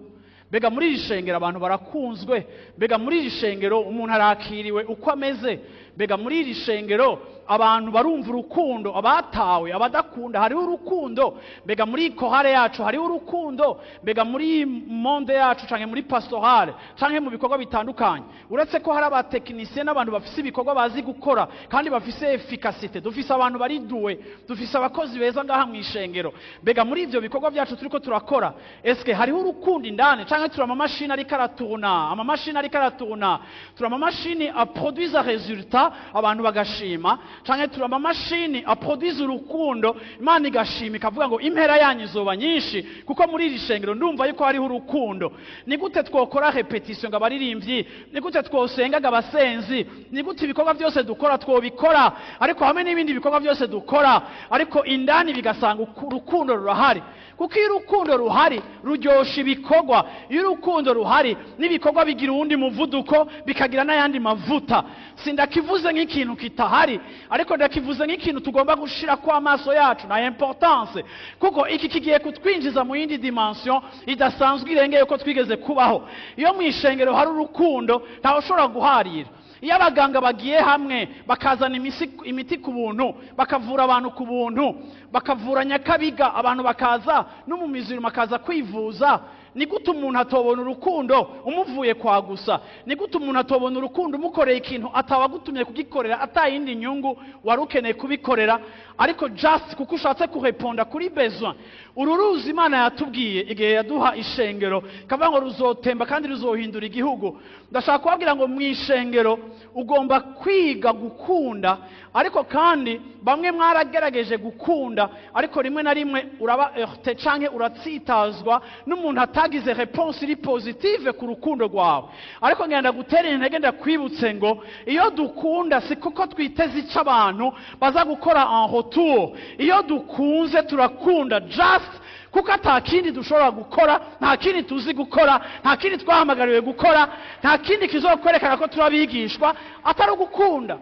bega muri iri shengero abantu barakunzwe, bega muri iri shengero umuntu arakiriwe uko ameze, bega muri iri shengero abantu barumva urukundo, abatawe abadakunda hariho urukundo, bega muri kohare yacu hariho urukundo, bega muri monde yacu canke muri pastorale canke mu bikorwa bitandukanye. Uretse ko hari abatekinisiye n'abantu bafise ibikorwa bazi gukora kandi bafise efficacité, dufise abantu bari duwe, dufise abakozi beza ngaha mu ishengero, bega muri ivyo bikorwa byacu turiko turakora eske hariho urukundo indani, canke turama machine ari karatuna, ama machine ari karatuna, turama machine a produire résultat abantu bagashima, canke turama machine a produire urukundo Imana igashima ikavuga ngo impera yanyu izoba nyinshi, kuko muri iri shengero ndumva yuko hariho urukundo. Ni gute twokora repetition ngo abaririmbyi, ni gute twosengaga abasenzi, ni gute ibikorwa byose dukora twobikora, ariko hamwe n'ibindi bikorwa byose dukora, ariko indani bigasanga urukundo rurahari. Kuko iyo urukundo ruhari ruryosha ibikorwa, iyo urukundo ruhari n'ibikorwa bigira uwundi muvuduko, bikagira n'ayandi mavuta. Sindakivuze nk'ikintu kitahari, ariko ndakivuze nk'ikintu tugomba gushira kwa amaso yacu na importance, kuko iki kigiye kutwinjiza mu yindi dimension idasanzwe irengeye ko twigeze kubaho. Iyo mu ishengero hari urukundo ntaho ushobora guharira. Iyo abaganga bagiye hamwe bakazana imiti ku buntu, bakavura abantu ku buntu, bakavura nyakabiga, abantu bakaza no mu miziro makaza kwivuza, ni gute umuntu atobona urukundo umuvuye kwa gusa? Ni gute umuntu atobona urukundo umukoreye ikintu atawagutumye kugikorera, atayindi nyungu warukeneye kubikorera, ariko just kuko ushatse kureponda kuri besoin? Ururuzi Imana yatubwiye igihe yaduha ishengero kavuga ngo ruzotemba kandi ruzohindura igihugu. Ndashaka kubabwira ngo mu ishengero ugomba kwiga gukunda, ariko kandi bamwe mwarageregeje gukunda, ariko rimwe na rimwe uraba heurté canke uratsitazwa n'umuntu utagize réponse iri positive ku rukundo rwawe. Ariko ngenda gutera intege ndakwibutse ngo iyo dukunda si kuko twiteze icyo abantu baza gukora en retour. Iyo dukunze turakunda just kuko atakindi dushobora gukora, nta kindi tuzi gukora, nta kindi twahamagariwe gukora, nta kindi kizokwerekana ko turabigishwa atari gukunda.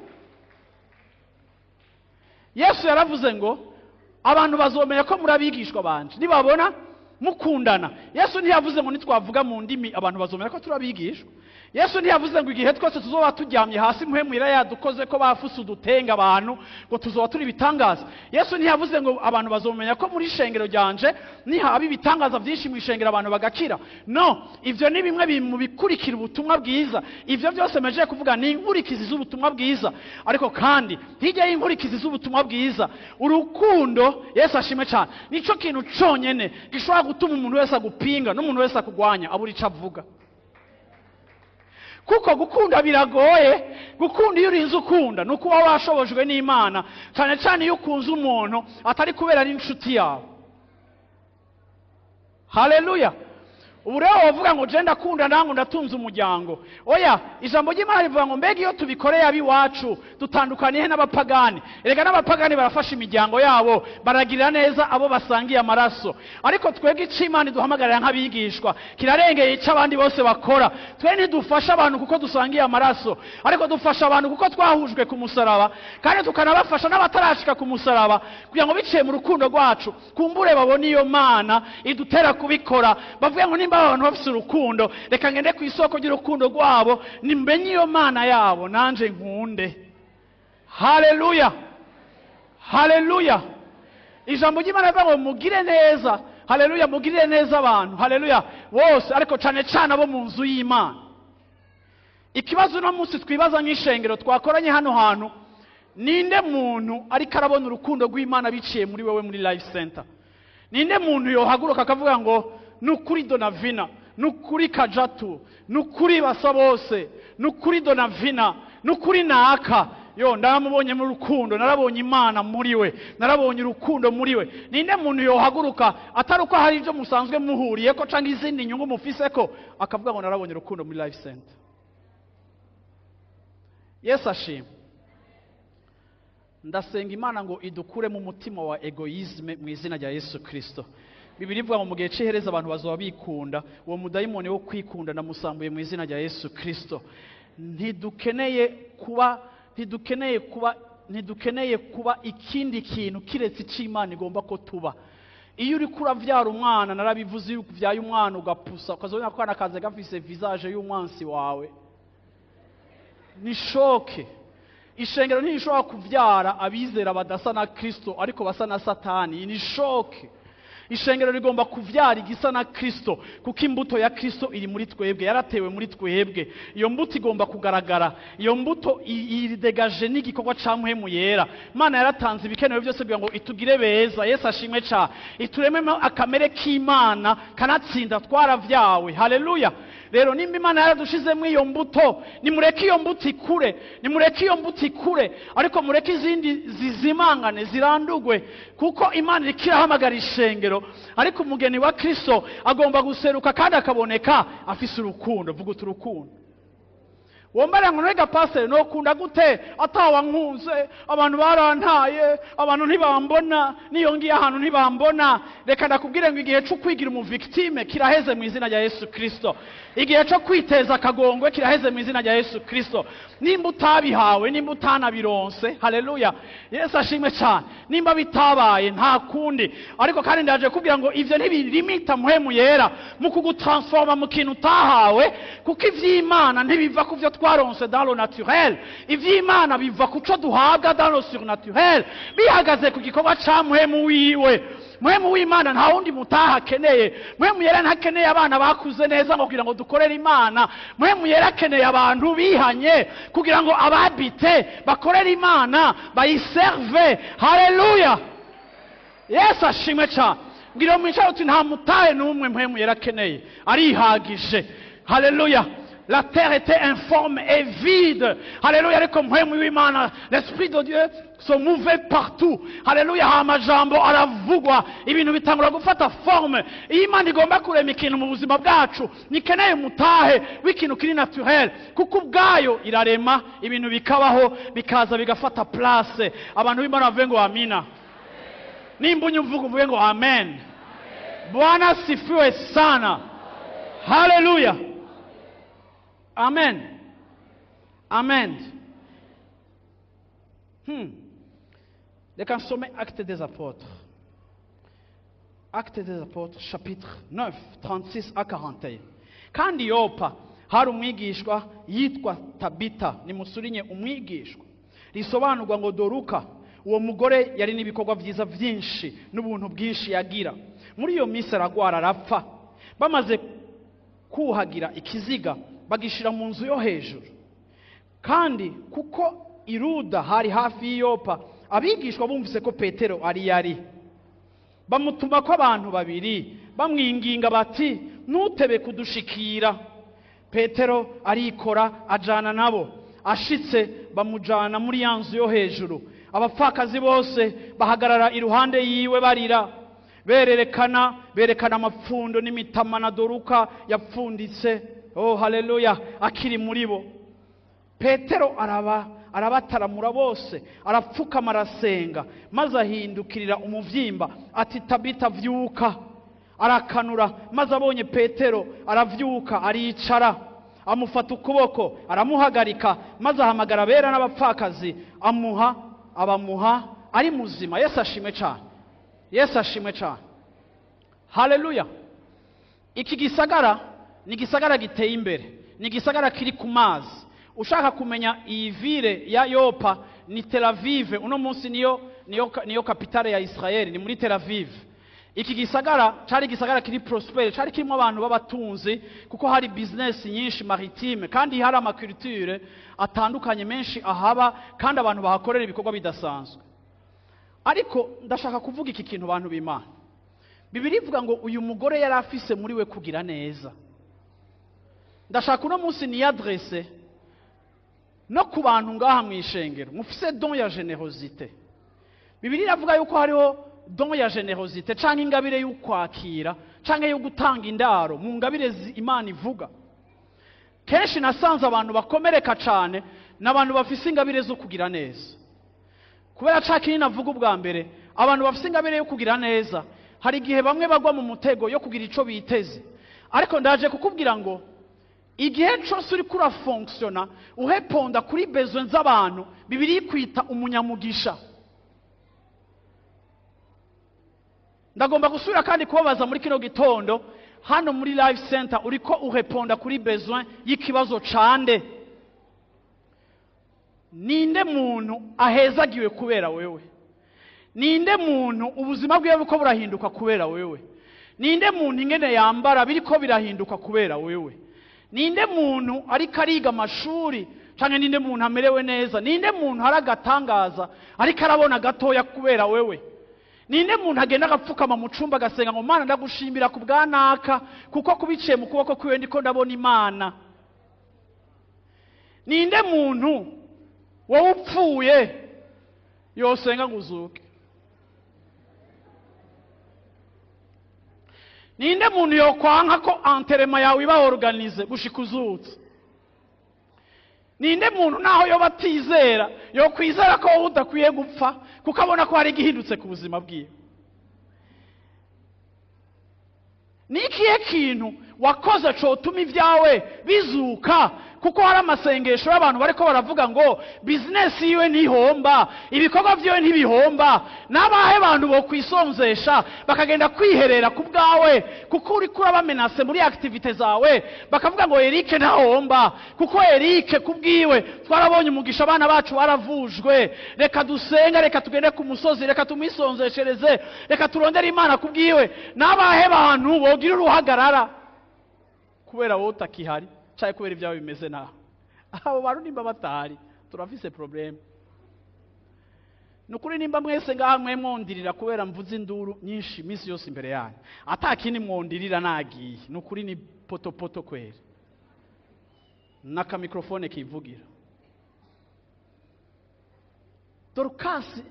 Yesu yaravuze ngo abantu bazomenya ko murabigishwa banje nibabona mukundana. Yesu ntiyavuze ngo nitwavuga mu ndimi abantu bazomenya ko turabigishwa. Yesu ntiyavuze ngo igihe twese tuzoba turyamye hasi muhemwira yadukoze ko bafusu dutenga abantu ngo tuzoba turi bitangaza. Yesu ntiyavuze ngo abantu bazomenya ko muri shengero ryanje nihaba ibitangaza byinshi mu ishengero abantu bagakira. No, ivyo ni bimwe mu bikurikira ubutumwa bwiza. Ivyo byose meje kuvuga ni inkurikizi z'ubutumwa bwiza. Ariko kandi hirya y'inkurikizi z'ubutumwa bwiza, urukundo Yesu ashime cyane nico kintu cyonyene gishobora gutuma umuntu wese agupinga n'umuntu wese akugwanya aburi ico avuga. Kuko gukunda biragoye. Gukunda iyo urinze ukunda nuko uba washobojwe n'Imana, cyane cyane iyo ukunze umuntu atari kubera n'inshuti yawe. Haleluya. Ubu rero wavuga ngo je ndakunda nangu ndatunze umuryango. Oya, ijambo ry'Imana rivuga ngo mbega iyo tubikoreye abiwacu dutandukaniye n'abapagani. Erega n'abapagani barafasha imiryango yabo, baragirira neza abo basangiye amaraso. Ariko twebwe ic'Imana duhamagarira nk'abigishwa kirarengeye ico abandi bose bakora. Twe ntidufasha abantu kuko dusangiye amaraso, ariko dufasha abantu kuko twahujwe ku musaraba, kandi tukanabafasha n'abatarashika ku musaraba kugira ngo biciye mu rukundo rwacu kumbure babone iyo Mana idutera kubikora. Bavuga ngo nimba abantu bafise urukundo, reka ngende ku isoko ry'urukundo rwabo nimbenye iyo Mana yabo nanje nkunde. Haleluya. Haleluya. Ijambo ry'Imana rivuga ngo mugire neza. Haleluya, mugirire neza abantu. Haleluya. Bose, ariko cyane cyane abo mu nzu y'Imana. Ikibazo no munsi twibaza nk'ishengero twakoranye hano hantu, ninde muntu ariko arabona urukundo rw'Imana biciye muri wewe muri Life Center? Ninde muntu yohaguruka akavuga ngo nukuri Donavina, nukuri Kajatu, nukuri basa bose, nukuri Donavina, nukuri Naka? Yo, ndaramubonye mu rukundo, narabonye Imana muri we, narabonye urukundo muri we. Ninde muntu yohaguruka atari uko hari ibyo musanzwe muhuriye ko cyangwa izindi nyungu mufise ko akavuga ngo narabonye urukundo muri Life Center? Yesu ashimwe. Ndasenga Imana ngo idukure mu mutima wa egoisme mu izina rya Yesu Kristo. Bibiri ivuga ngo mu gihe cy'ihereza abantu bazoba bikunda, uwo mudayimoni wo kwikunda namusambuye mu izina rya Yesu Kristo. Ntidukeneye kuba ikindi kintu kiretse ic'Imana igomba ko tuba. Iyo uri kuravyara umwana, narabivuze yuko uvyaye umwana ugapusa ukazobona ko akaze gafise visage y'umwansi wawe, ni shoke. Ishengero ntishobora kuvyara abizera badasa na Kristo ariko basa na Satani, ni shoke. Ishengero rigomba kuvyara igisa na Kristo kuko imbuto ya Kristo iri muri twebwe, yaratewe muri twebwe. Iyo mbuto igomba kugaragara, iyo mbuto iridegaje n'igikorwa ca Mpwemu Yera. Imana yaratanze ibikenewe byose kugira ngo itugire beza. Yesu ashimwe ca iturememo akamere k'Imana kanatsinda twaravyawe. Haleluya. Rero nimba Imana yaradushizemo iyo mbuto, nimureke iyo mbuto ikure, nimureke iyo mbuto ikure, ariko mureke izindi zizimangane zirandugwe, kuko Imana irikirahamagara ishengero. Ariko umugeni wa Kristo agomba guseruka kandi akaboneka afise urukundo. Vuga urukundo. Wombara ngo nega pastor no kunda gute atawa nkunze, abantu barantaye, abantu ntibambona, niyo ngiye ahantu ntibambona. Reka ndakubwire ngo igihe cyo kwigira mu victime kiraheze mu izina rya Yesu Kristo. Igihe cyo kwiteza akagongwe kiraheze mu izina rya Yesu Kristo. Nimba utabihawe, nimba utanabironse, haleluya, Yesu ashimwe cyane. Nimba bitabaye nta kundi, ariko kandi ndaje kubwira ngo ivyo ntibirimita Mpwemu Yera mu kugutransforma mu kintu utahawe, kuko ivy'Imana ntibiva ku vyo twaronse dans le naturel. Ivy'Imana biva ku cyo duhabwa dans le surnaturel, bihagaze ku gikorwa ca Mpwemu wiwe. Mpwemu w'Imana nta wundi mutaha akeneye. Mpwemu Yera ntakeneye abana bakuze neza ngo kugira ngo dukorere Imana. Mpwemu Yera akeneye abantu bihanye kugira ngo ababite bakorere Imana, bayiserve. Haleluya. Yesu ashimwe cyane. Ngira mu icyo nta mutahe n'umwe Mpwemu Yera akeneye, arihagije. Haleluya. la terre était informe et vide. Alléluia, ariko mpwemu w'Imana, l'esprit de Dieu se mouvait partout. Alléluia, amajambo aravugwa, ibintu bitangura gufata forme. Iyo Imana igomba kurema ikintu mu buzima bwacu, nikeneye mutahe w'ikintu kiri naturel, kuko ubwayo irarema ibintu bikabaho, bikaza bigafata place. Abantu b'Imana bavuge ngo amina. Nimba unyumvuga uvuge ngo amen. Bwana sifiwe sana. Haleluya. Amen. Amen. Reka nsome Actes des Apôtres. Actes des Apôtres, chapitre 9, 36 à 41. Kandi Yopa hari umwigishwa yitwa Tabita, nimusurinye umwigishwa, risobanurwa ngo Doruka. Uwo mugore yari n'ibikorwa byiza byinshi n'ubuntu bwinshi yagira. Muri iyo minsi aragwara arapfa. Bamaze kuhagira ikiziga bagishira mu nzu yo hejuru. Kandi kuko iruda hari hafi y'Yopa, abigishwa bumvise ko Petero ari bamutuma ko abantu babiri bamwinginga bati nutebe kudushikira. Petero arikora ajana nabo, ashitse bamujana muri ya nzu yo hejuru. Abapfakazi bose bahagarara iruhande yiwe barira, berekana amapfundo n'imitama na Doruka yapfunditse. Oh haleluya, akiri muri bo. Petero arabataramura bose, arapfukama arasenga, maze ahindukirira umuvyimba ati Tabita vyuka. Arakanura, maze abonye Petero aravyuka, aricara, amufata ukuboko, aramuhagarika, maze ahamagara abera n'abapfakazi, abamuha ari muzima. Yesu ashimwe cyane. Yesu ashimwe cyane. Haleluya. Iki gisagara ni gisagara giteye imbere, ni gisagara kiri ku mazi. Ushaka kumenya iyi ville ya Yopa ni Tel Aviv. Uno munsi niyo kapitale ya Israel, ni muri Tel Aviv. Iki gisagara cyari gisagara kiri prosper, cyari kirimo abantu babatunzi, kuko hari business nyinshi maritime, kandi hari amaculture atandukanye menshi ahaba, kandi abantu bahakorera ibikorwa bidasanzwe. Ariko ndashaka kuvuga iki kintu abantu b'Imana. Bibiliya ivuga ngo uyu mugore yari afise muri we kugira neza. Ndashaka uno munsi ni adresse no ku bantu ngaha mu ishengero mufise don ya generosité. Bibiliya ivuga yuko hariho don ya generosité, canke ingabire y'ukwakira, canke yo gutanga indaro mu ngabire Imana ivuga. Kenshi nasanze abantu bakomereka cane n'abantu bafise ingabire zo kugira neza. Kubera cakini navuga ubwa mbere, abantu bafise ingabire yo kugira neza, hari igihe bamwe bagwa mu mutego yo kugira ico biteze. Ariko ndaje kukubwira ngo igihe cyose uri kura fonctiona uheponda kuri besoin z'abantu, Bibiliya ikwita umunyamugisha. Ndagomba gusubira kandi kubabaza muri kino gitondo hano muri live center, uriko uheponda kuri besoin y'ikibazo cande? Ninde muntu ahezagiwe kubera wewe? Ninde muntu ubuzima bwiwe buko burahinduka kubera wewe? Ninde muntu ingene yambara biriko birahinduka kubera wewe? Ninde muntu ariko ariga amashuri, canke ninde muntu amerewe neza? Ninde muntu haragatangaza ariko arabona gatoya kubera wewe? Ninde muntu agenda agapfukama mu cumba agasenga ngo Mana ndagushimira ku bwanaka, kuko kubiciye mu kuboko kwiwe ndiko ndabona Imana? Ninde muntu wowe upfuye yosenga nguzuke? Ninde muntu yokwanka ko enterrement yawe iba organize gushika uzutse? Ninde muntu naho yo batizera yo kwizera ko udakwiye gupfa kuko abona ko hari gihindutse ku buzima bwiwe? Nikiye kintu wakoze cyo tuma ibyawe bizuka, kuko hari amasengesho y'abantu bariko baravuga ngo business yiwe ntihomba, ibikorwa byiwe ntibihomba, nabahe abantu bo kwisonzesha bakagenda kwiherera ku bwawe kuko uri kurabamenase muri activite zawe, bakavuga ngo Eric ntahomba kuko Eric kubwiwe twarabonye umugisha, abana bacu baravujwe, reka dusenga, reka tugende ku musozi, reka tumisonzeshereze, reka turondere Imana kubwiwe. Nabahe abantu bogira uruhagarara kubera wowe utakihari, cyane kubera ibyawe bimeze naho? Abo bantu nimba batahari turafise problem. Nukuri nimba mwese ngaha mwe mwondirira kubera mvuze induru nyinshi misi yose imbere yanyu, atakini mwondirira nagiye, nukuri ni poto kwera. n'akamikrofone kivugira. Dorukasi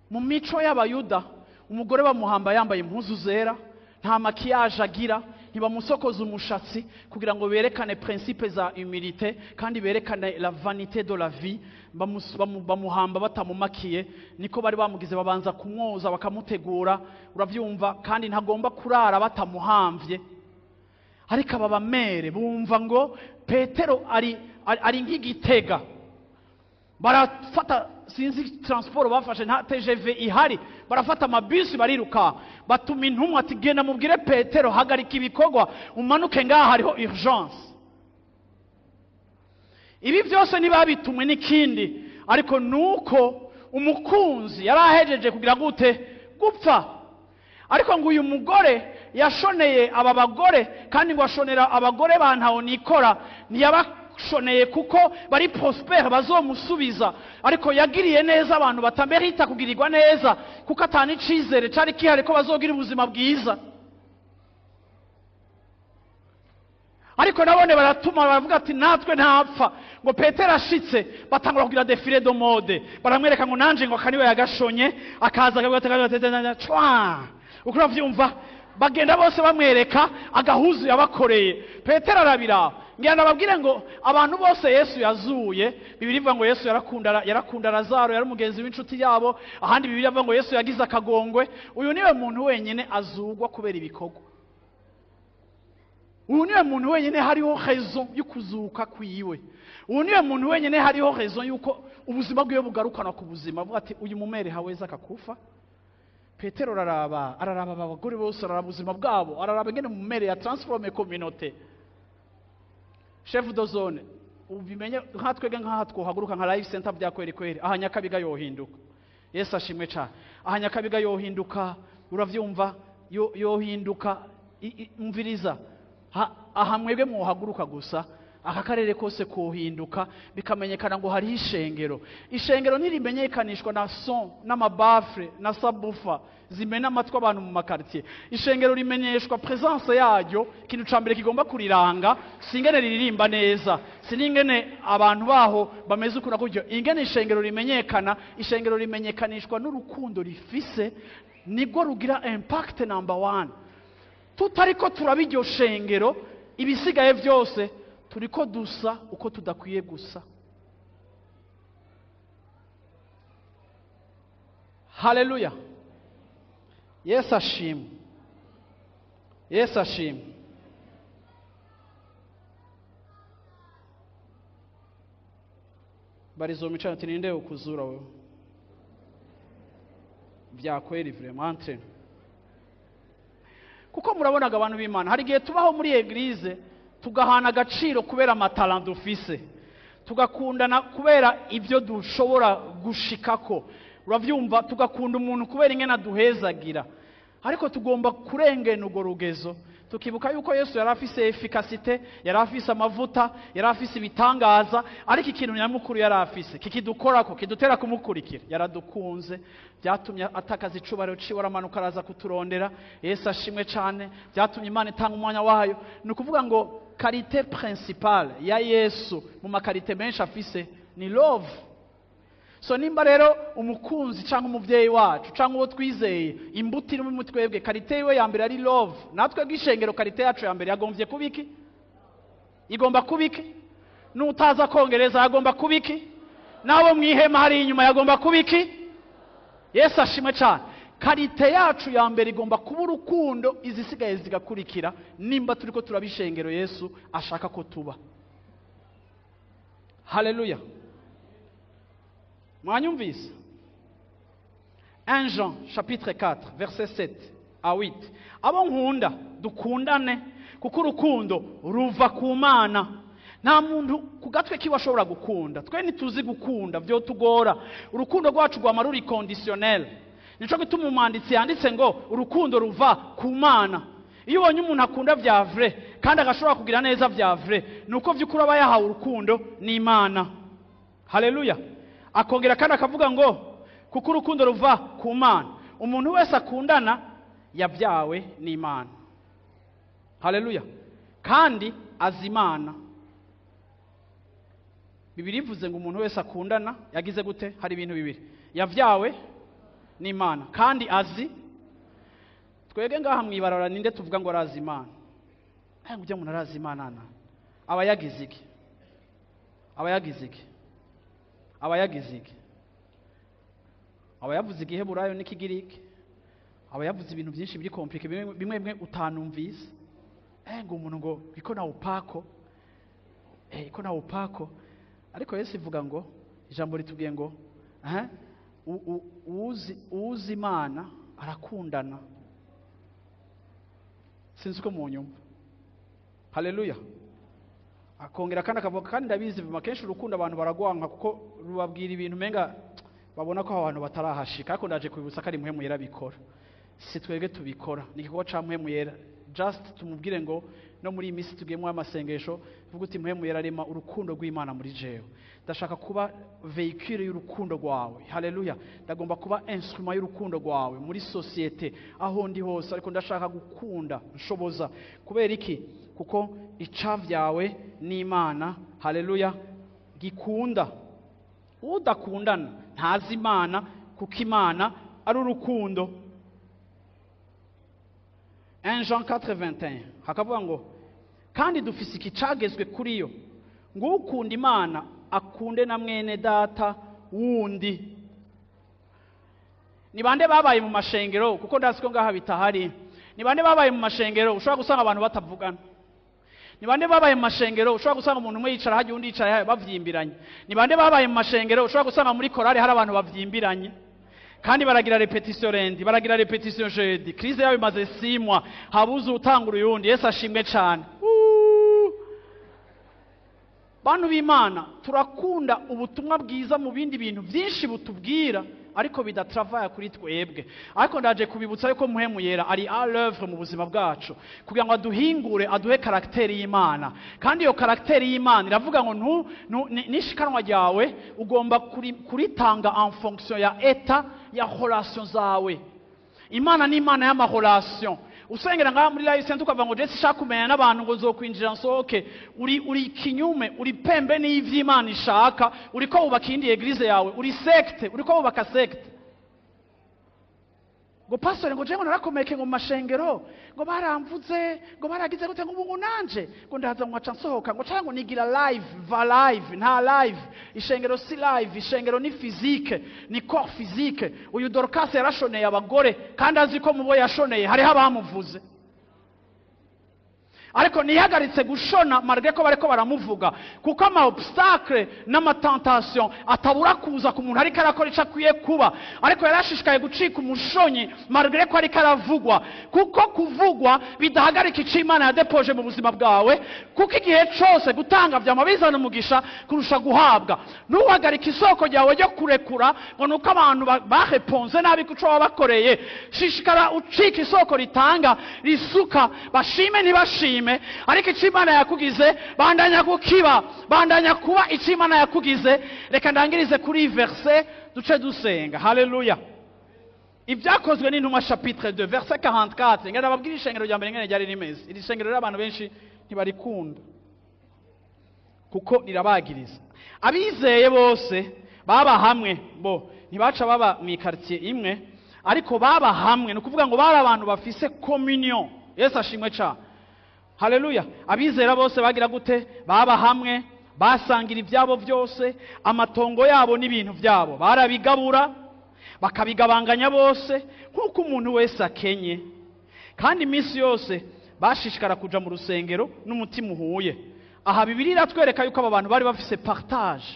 mu mico y'abayuda umugore bamuhamba yambaye impuzu zera, nta makiyaje agira, ntibamusokoza umushatsi kugira ngo berekane principe za humilité kandi berekane la vanité de la vie. Bamuhamba batamumakiye, niko bari bamugize, babanza kumwoza bakamutegura, uravyumva, kandi ntagomba kurara batamuhamvye. Ariko aba bamere bumva ngo Petero ari nk'igitega, barafata sinzi transport bafashe, nta TGV ihari, barafata amabisi bariruka, batuma intumwa ati genda mubwire Petero hagarika ibikorwa umanuke ngaha hariho urgence. Ibi byose ntibabitumwe n'ikindi, ariko nuko umukunzi yarahejeje kugira gute gupfa. Ariko ngo uyu mugore yashoneye aba bagore, kandi ngo ashonera abagore bantaho nikora, ntiyabashoneye kuko bari prospere bazomusubiza, ariko yagiriye neza abantu batamerita kugirirwa neza, kuko atani icizere cari kihari ko bazogira ubuzima bwiza. Ariko nabone baratuma baravuga ati natwe ntapfa. Ngo Petero ashitse batangura kugira défilé de mode, baramwereka ngo nanje ngo akaniwe yagashonye, akaza akagatega chwa. Ukura vyumva bagenda bose bamwereka agahuzu yabakoreye. Petero arabira ngira nababwire ngo abantu bose Yesu yazuye, Bibiri ivuga ngo Yesu yarakunda Lazaro, yari umugenzi w'inshuti yabo, ahandi Bibiri ivuga ngo Yesu yagize akagongwe. Uyu niwe muntu wenyine azugwa kubera ibikorwa. Uyu niwe muntu wenyine hariho raison y'ukuzuka kwiwe. Uyu niwe muntu wenyine hariho raison yuko ubuzima bwiwe bugarukana ku buzima. Avuga ati uyu mumere haweza akakufa. Petero araraba abagore bose, araraba ubuzima bwabo, araraba ngene mumere ya transforme communauté. Chef de zone ubimenye nkatwege nkaha twohaguruka nka life center byakweri kweri, aha Nyakabiga yohinduka. Yesu ashimwe cyane. Aha Nyakabiga yohinduka, uravyumva, yohinduka. Umviriza, aha mwebwe muhaguruka gusa, aka karere kose kohinduka bikamenyekana ngo hari ishengero. Ishengero ntirimenyekanishwa na son n'amabafre na sabufa zimena amatwi abantu mu makartier. Ishengero rimenyeshwa presence yaryo, ikintu cambere kigomba kuriranga, singene riririmba neza, siningene abantu baho bameze ukura kujyo. Ingene ishengero rimenyekana, ishengero rimenyekanishwa n'urukundo rifise, nibwo rugira impact number 1. Tutariko turabiryo shengero, ibisigaye byose turiko dusa uko tudakwiye gusa. Haleluya. Yesu ashimwe. Yesu ashimwe. Barizo micana tininde ukuzura wewe. Vyakweri vraiment entre. Kuko murabonaga abantu b'Imana, hari gihe tubaho muri eglise tugahana agaciro kubera amatalent dufise, tugakundana kubera ibyo dushobora gushikako, uravyumva, tugakunda umuntu kubera ingena duhezagira. Ariko tugomba kurengena urwo rugezo, tukibuka yuko Yesu yari afise efficacité, yari afise amavuta, yari afise ibitangaza, ariko ikintu nyamukuru yari afise kikidukorako, kidutera kumukurikira, yaradukunze, byatumye atakaza icubaro ciwe, aramanuka araza kuturondera. Yesu ashimwe cyane, byatumye Imana itanga umwanya wayo. Ni ukuvuga ngo karite principale ya Yesu mu makarite menshi afise ni love. So nimba rero umukunzi cyangwa umuvyeyi wacu cyangwa uwo twizeye, imbuto iri mu twebwe, karite yiwe ya mbere ari love. Natwe bw'ishengero karite yacu ya mbere yagomvye kubiki? Igomba kubiki? Nutaza kongereza yagomba kubiki? Nabo mwihema hari inyuma yagomba kubiki? Yesu ashimwe cyane. Karite yacu ya mbere igomba kuba urukundo, izisigaye zigakurikira nimba turiko turabishengero Yesu ashaka ko tuba. Haleluya. Mwanyumvise? 1 Jean chapitre 4 verset 7 à 8. Abo nkunda dukundane kuko urukundo ruva ku Mana. Nta muntu ku gatwe kiwe ashobora gukunda. Twe ntituzi gukunda, byo tugora. Urukundo rwacu rwama ruri conditionnel. Nico gituma umwanditsi yanditse ngo urukundo ruva ku Mana. Iyo ubonye umuntu akunda vya vrai kandi agashobora kugira neza vya vrai, nuko vy'ukuri aba yahawe urukundo n'Imana. Haleluya. Akongera kandi akavuga ngo kuko urukundo ruva ku Mana. Umuntu wese akundana yabyawe n'Imana. Haleluya. Kandi azimana. Bibiri ivuze ngo umuntu wese akundana yagize gute? Hari ibintu bibiri: yavyawe n'Imana kandi azi. Twege ngaha mwibarara ninde tuvuga ngo arazi Imana? Ujya umuntu arazi Imana ana aba yagize iki? Aba yavuze igiheburayo n'ikigiriki, aba yavuze ibintu byinshi biri komplike bimwe utanumvise. Ngo umuntu ngo iko na upako, iko na upako. Ariko Yesu ivuga ngo, ijambo ritubwiye ngo uzi Imana arakundana. Sinzi uko mu nyumva. Haleluya. Akongera kandi akavuga kandi ndabizi bima kenshi urukundo abantu baragwanka kuko rubabwira ibintu menga babona ko abantu batarahashika. Ariko ndaje kubibutsa ko ari muhemu yera bikora, si twebwe tubikora, ni igikorwa ca muhemu yera. Just tumubwire ngo no muri iyi minsi tugiyemo amasengesho, vuga uti muhemu yera rema urukundo rw'Imana muri jewe. Ndashaka kuba veicule y'urukundo rwawe. Haleluya. Ndagomba kuba instrument y'urukundo rwawe muri societe aho ndi hose. Ariko ndashaka gukunda nshoboza. Kubera iki? Kuko icavyawe n'Imana. Haleluya. Gikunda. Udakundana ntazi Imana, kuko Imana ari urukundo. 1 Jean 4:21 hakavuga ngo kandi dufise iki cagezwe kuri yo, ngo ukunda Imana akunde na mwene data wundi. Ni bande babaye mu mashengero? Kuko ndasiko ngaha bitahari. Ni bande babaye mu mashengero ushobora gusanga abantu batavugana? Ni bande babaye mu mashengero ushobora gusanga umuntu umwe yicara haje undi yicara bavyimbiranye? Ni bande babaye mu mashengero ushobora gusanga muri korale hari abantu bavyimbiranye kandi baragira repetition rendi, baragira repetition jeudi? Krize yawe imaze 6 mois, habuze utangura uyundi. Yesu ashimwe cyane. Bantu b'Imana, turakunda ubutumwa bwiza mu bindi bintu byinshi butubwira, ariko bidatravaya kuri twebwe. Ariko ndaje kubibutsa yuko muhemu yera ari à l'œuvre mu buzima bwacu kugira ngo aduhingure, aduhe karakteri y'Imana. Kandi iyo karakteri y'Imana iravuga ngo nishikanwa ryawe ugomba kuritanga en fonction ya eta ya relation zawe. Imana ni Imana y'ama relation. Usengera ngaha muri live sentu ukavuga ngo je sishaka kumenya n'abantu ngo zokwinjira nsoke, uri kinyume, uri pembe n'ivy'Imana ishaka, uriko ubaka indi eglise yawe, uri secte, uriko ubaka secte. Ngo pastor ngo je ngo narakomeke ngo mashengero, ngo baramvuze, ngo baragize gute ngo ubu nanje, ngo ndaza ngo aca nsohoka, ngo cyangwa nigira live, va live, nta live. Ishengero si live, ishengero ni physique, ni corps physique. Uyu Dorcas yarashoneye abagore kandi azi ko mubo yashoneye hari abamuvuze. Ariko niyagaritse gushona malgré ko bareko baramuvuga, kuko ama obstacle n'ama tentation atabura kuza ku muntu ariko arakora icakwiye kuba. Ariko yarashishikaye gucika umushonyi malgré ko ariko aravugwa, kuko kuvugwa bidahagarika icyo Imana yadepoje mu buzima bwawe. Kuko igihe cyose gutanga byamabizana umugisha kurusha guhabwa. Nuhagarika isoko ryawe ryo kurekura ngo nuko abantu bareponze nabi kuco wabakoreye. Shishikara ucika isoko ritanga risuka, bashime ntibashime. Ariko icyo Imana yakugize bandanya gukiba, bandanya kuba icyo Imana yakugize. Reka ndangirize kuri verset duce dusenga. Haleluya. Ibyakozwe n'intumwa chapitre 2 verset 44. Ngenda babwira ishengero rya mbere ngene ryari rimeze. Iri shengero y'abantu benshi ntibarikunda kuko irabagiriza. Abizeye bose baba hamwe, bo ntibaca baba mu quartier imwe, ariko baba hamwe. No kuvuga ngo bari abantu bafise communion. Yesu ashimwe cyane. Haleluya. Abizera bose bagira gute? Baba hamwe, basangira ibyabo byose, amatongo yabo n'ibintu byabo barabigabura, bakabigabanganya bose nk'uko umuntu wese akenye. Kandi iminsi yose bashishikara kuja mu rusengero n'umutima uhuye. Aha Bibiliya iratwereka yuko aba bantu bari bafise partage.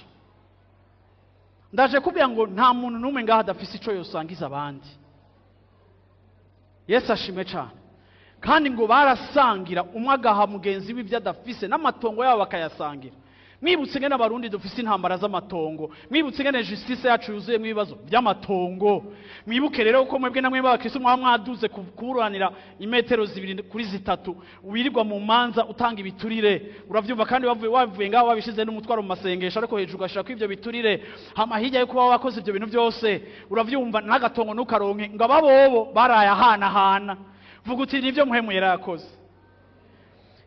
Ndaje kubwira ngo nta muntu n'umwe ngaha adafise ico yosangiza abandi. Yesu ashimwe cyane. Kandi ngo barasangira, umwe agaha mugenzi w'ibyo adafise, n'amatongo yabo bakayasangira. Mwibutse ngene abarundi dufise intambara z'amatongo, mwibutse ngene justice yacu yuzuye mwibazo by'amatongo. Mwibuke rero uko mwebwe namwe babakristo mwaduze kuburanira imetero 2 kuri 3 ubirirwa mu manza utanga ibiturire. Uravyumva kandi wavuye ngaho babishize n'umutwaro mu masengesho, ariko hejuru gashaka ko ivyo biturire hama hirya yo kuba wakoze ivyo bintu byose. Uravyumva n'agatongo nukaronke ngo ababobo barayahana hana. Vuga uti nivyo muhemu yarakoze.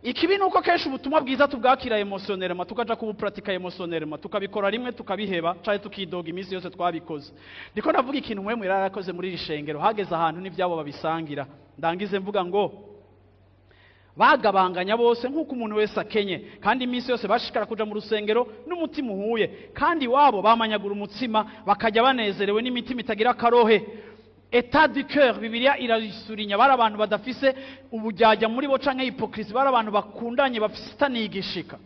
ikibi nuko kenshi ubutumwa bwiza tubwakira emotionellement tukaja kubupratika emotionellement tukabikora rimwe tukabiheba cyane tukidoga iminsi yose twabikoze. Ndiko ndavuga ikintu mwe yarakoze muri iri shengero hageze ahantu n'ivyabo babisangira. Ndangize mvuga ngo bagabanganya bose nk'uko umuntu wese akenye, kandi iminsi yose bashikara kuja mu rusengero n'umutima uhuye, kandi wabo bamanyagura umutsima bakajya banezerewe n'imitima itagira karohe. État du cœur, Bibiliya irasurinya bari abantu badafise ubujyajya muri bo canke hypocrisie, bari abantu bakundanye bafise itanigishika,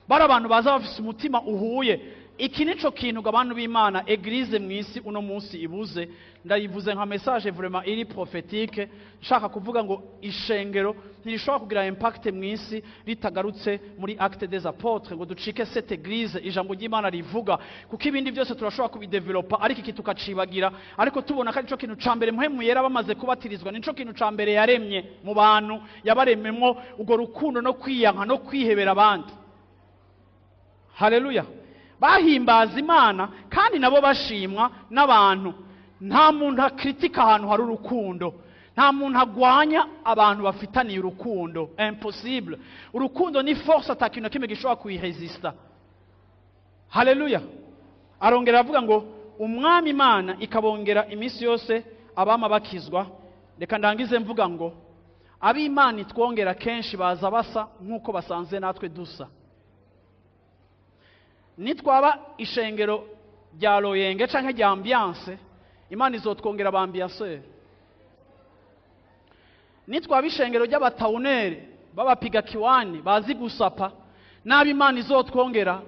bari abantu baza bafise umutima uhuye. Iki nico kintu abantu b'Imana eglise mwisi uno munsi ibuze. Ndayivuze nka message vraiment iri prophétique, nshaka kuvuga ngo ishengero ntirishobora kugira impact mwisi ritagarutse muri acte des apôtres, ngo ducike cette église ijambo ry'Imana rivuga, kuko ibindi byose turashobora kubidevelopa ariko iki tukacibagira. Ariko tubona ko arico kintu cambere muhemu yera bamaze kubatirizwa, nico kintu cambere yaremye mu bantu, yabarememwo ugo rukundo no kwiyanka no kwihebera abandi. Haleluya. Bahimbaza Imana kandi nabo bashimwa n'abantu. Nta muntu akritika ahantu hari urukundo, nta muntu agwanya abantu bafitaniye urukundo. Impossible. Urukundo ni force atakintu kimwe gishobora kuyiresista. Haleluya. Arongera avuga ngo umwami Imana ikabongera iminsi yose abama bakizwa. Reka ndangize mvuga ngo ab'Imana itwongera kenshi baza basa nk'uko basanze natwe dusa. Nitwaba ishengero rya Loyenge canke rya ambiance, Imana izotwongera ba ambianceur. Nitwaba ishengero ry'abataunere babapiga kiwani bazi gusapa, nabi Imana izotwongera.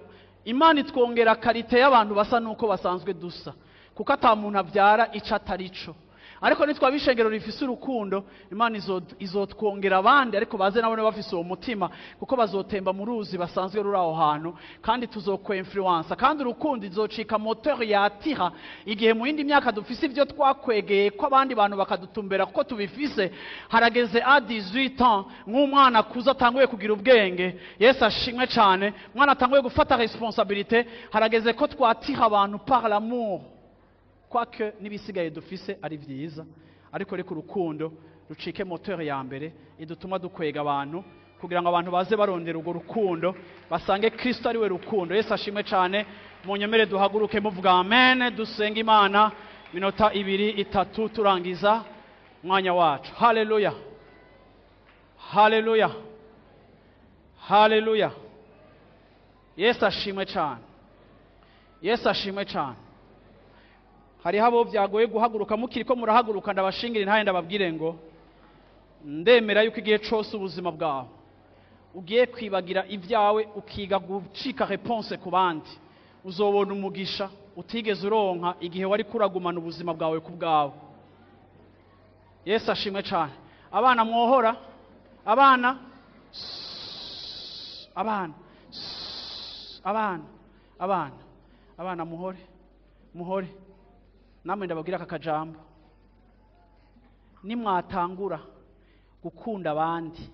Imana itwongera karite y'abantu basa nuko basanzwe dusa, kuko ata muntu avyara ico atarico. Ariko nitwaba ishengero rifise urukundo, Imana izotwongera abandi ariko baze nabone bafise uwo mutima, kuko bazotemba mu ruzi basanzwe ruri aho hantu, kandi tuzokwa influence. Kandi urukundo izocika moteur yatira igihe mu yindi myaka dufise ivyo twakwegeye ko abandi bantu bakadutumbera kuko tubifise. Harageze a 18 ans nk'umwana kuza atanguye kugira ubwenge, Yesu ashimwe cyane, mwana atanguye gufata responsabilité. Harageze ko twatira abantu par l'amour, kwake nibisigaye dufise ari vyiza, ariko reka urukundo rucike moteur ya mbere idutuma dukwega abantu, kugira ngo abantu baze barondera urwo rukundo basange Kristo ari we rukundo. Yesu ashimwe cyane. Munyemere duhaguruke muvuga amen, dusenga Imana minota 2-3 turangiza mwanya wacu. Haleluya, haleluya, haleluya. Yesu ashimwe cyane, Yesu ashimwe cyane. Hari habo byagoye guhaguruka, mukiriko murahaguruka ndabashingira ntaye ndababwire ngo ndemera yuko igihe cyose ubuzima bwawe ugiye kwibagira ibyawe ukiga gucika réponse ku bandi, uzobona umugisha utigeze uronka igihe wari kuragumana ubuzima bwawe ku bwawe. Yesu ashimwe cyane. Abana mwohora, abana abana abana abana abana muhore, muhore. Namwe ndababwira aka kajambo, nimwatangura gukunda abandi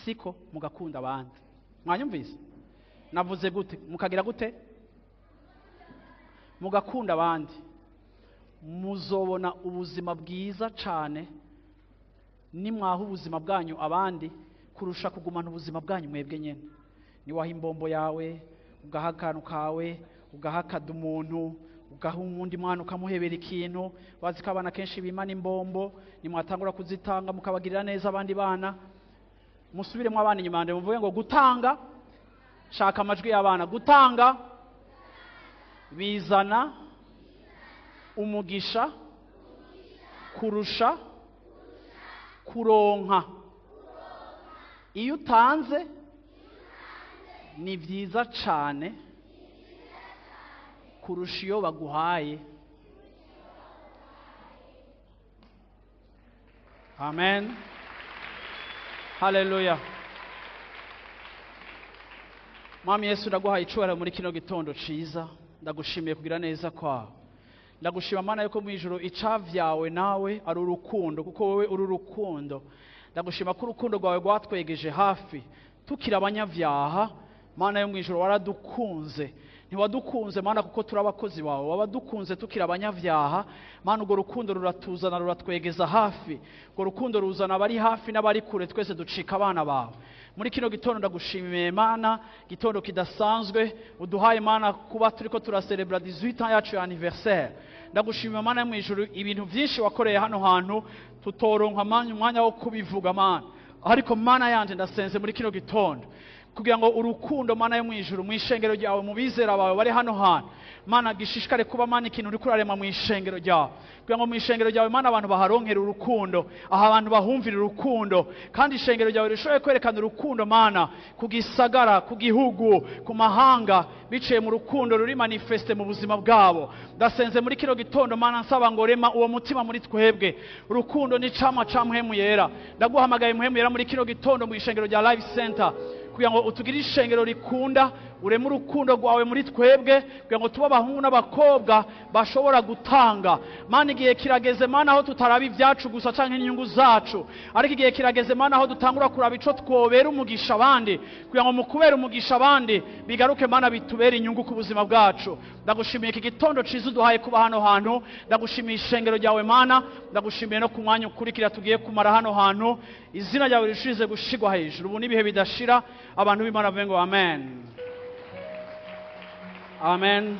siko mugakunda abandi. Mwanyumvise navuze gute? Mukagira gute? Mugakunda abandi, muzobona ubuzima bwiza cyane nimwaho ubuzima bwanyu abandi kurusha kugumana ubuzima bwanyu mwebwe nyene. Niwaha imbombo yawe ugaha akantu kawe, ugahakada umuntu, ugaha umundi mwana ukamuhebera ikintu, bazi ko abana kenshi bimana imbombo. Nimwatangura kuzitanga mukabagirira neza abandi bana, musubiremo abana inyuma ndende muvuge ngo gutanga, shaka amajwi y'abana, gutanga bizana umugisha kurusha kuronka. Iyo utanze ni byiza cyane kurusha iyo baguhaye. Amen, haleluya. Mwami Yesu ndaguhaye icubahiro muri kino gitondo ciza, ndagushimiye kugira neza kwawe. Ndagushima Mana yuko mu ijuru icavyawe nawe ari urukundo, kuko wowe uri urukundo. Ndagushima ko urukundo rwawe rwatwegeje hafi tukira abanyavyaha. Mana yo mu ijuru waradukunze, ntiwadukunze mana kuko turi abakozi bawe, wabadukunze tukiri abanyabyaha mana. Urwo rukundo ruratuzana, ruratwegeza hafi. Urwo rukundo ruzana abari hafi n'abari kure, twese ducika abana bawe. Muri kino gitondo ndagushimiye mana, gitondo kidasanzwe uduhaye mana kuba turiko turacelebra 18 ans yacu ya anniversaire. Ndagushimiye mana mu ijuru, ibintu byinshi wakoreye hano hantu tutoronka umwanya wo kubivuga mana, ariko mana yanje ndasenze muri kino gitondo kugira ngo urukundo mana yo mu ijuru mu ishengero ryawe mu bizera bawe bari hano hantu mana gishishikare kuba mana ikintu uri kurarema mu ishengero ryawe, kugira ngo mu ishengero ryawe mana abantu baharonkera urukundo, aha abantu bahumvira urukundo, kandi ishengero ryawe rishoboye kwerekana urukundo mana ku gisagara, ku gihugu, ku mahanga, biciye mu rukundo ruri manifeste mu buzima bwabo. Ndasenze muri kino gitondo mana nsaba ngo rema uwo mutima muri twebwe. Urukundo ni camwa ca mpwemu yera. Ndaguhamagaye mpwemu yera muri kino gitondo mu ishengero rya Life Center kugira ngo utugire ishengero rikunda, ureme urukundo rwawe muri twebwe, kugira ngo tuba abahungu n'abakobwa bashobora gutanga. Mana igihe kirageze mana aho tutaraba ibyacu gusa canke inyungu zacu, ariko igihe kirageze mana aho dutangura kuraba ico twobera umugisha abandi, kugira ngo mu kubera umugisha abandi bigaruke mana bitubera inyungu ku buzima bwacu. Ndagushimiye iki gitondo ciza uduhaye kuba hano hantu, ndagushimiye ishengero ryawe mana, ndagushimiye no ku mwanya ukurikira tugiye kumara hano hantu. Izina ryawe rishirize gushigwa hejuru ubu n'ibihe bidashira. Abantu b'Imana bavuge ngo amen. Amen.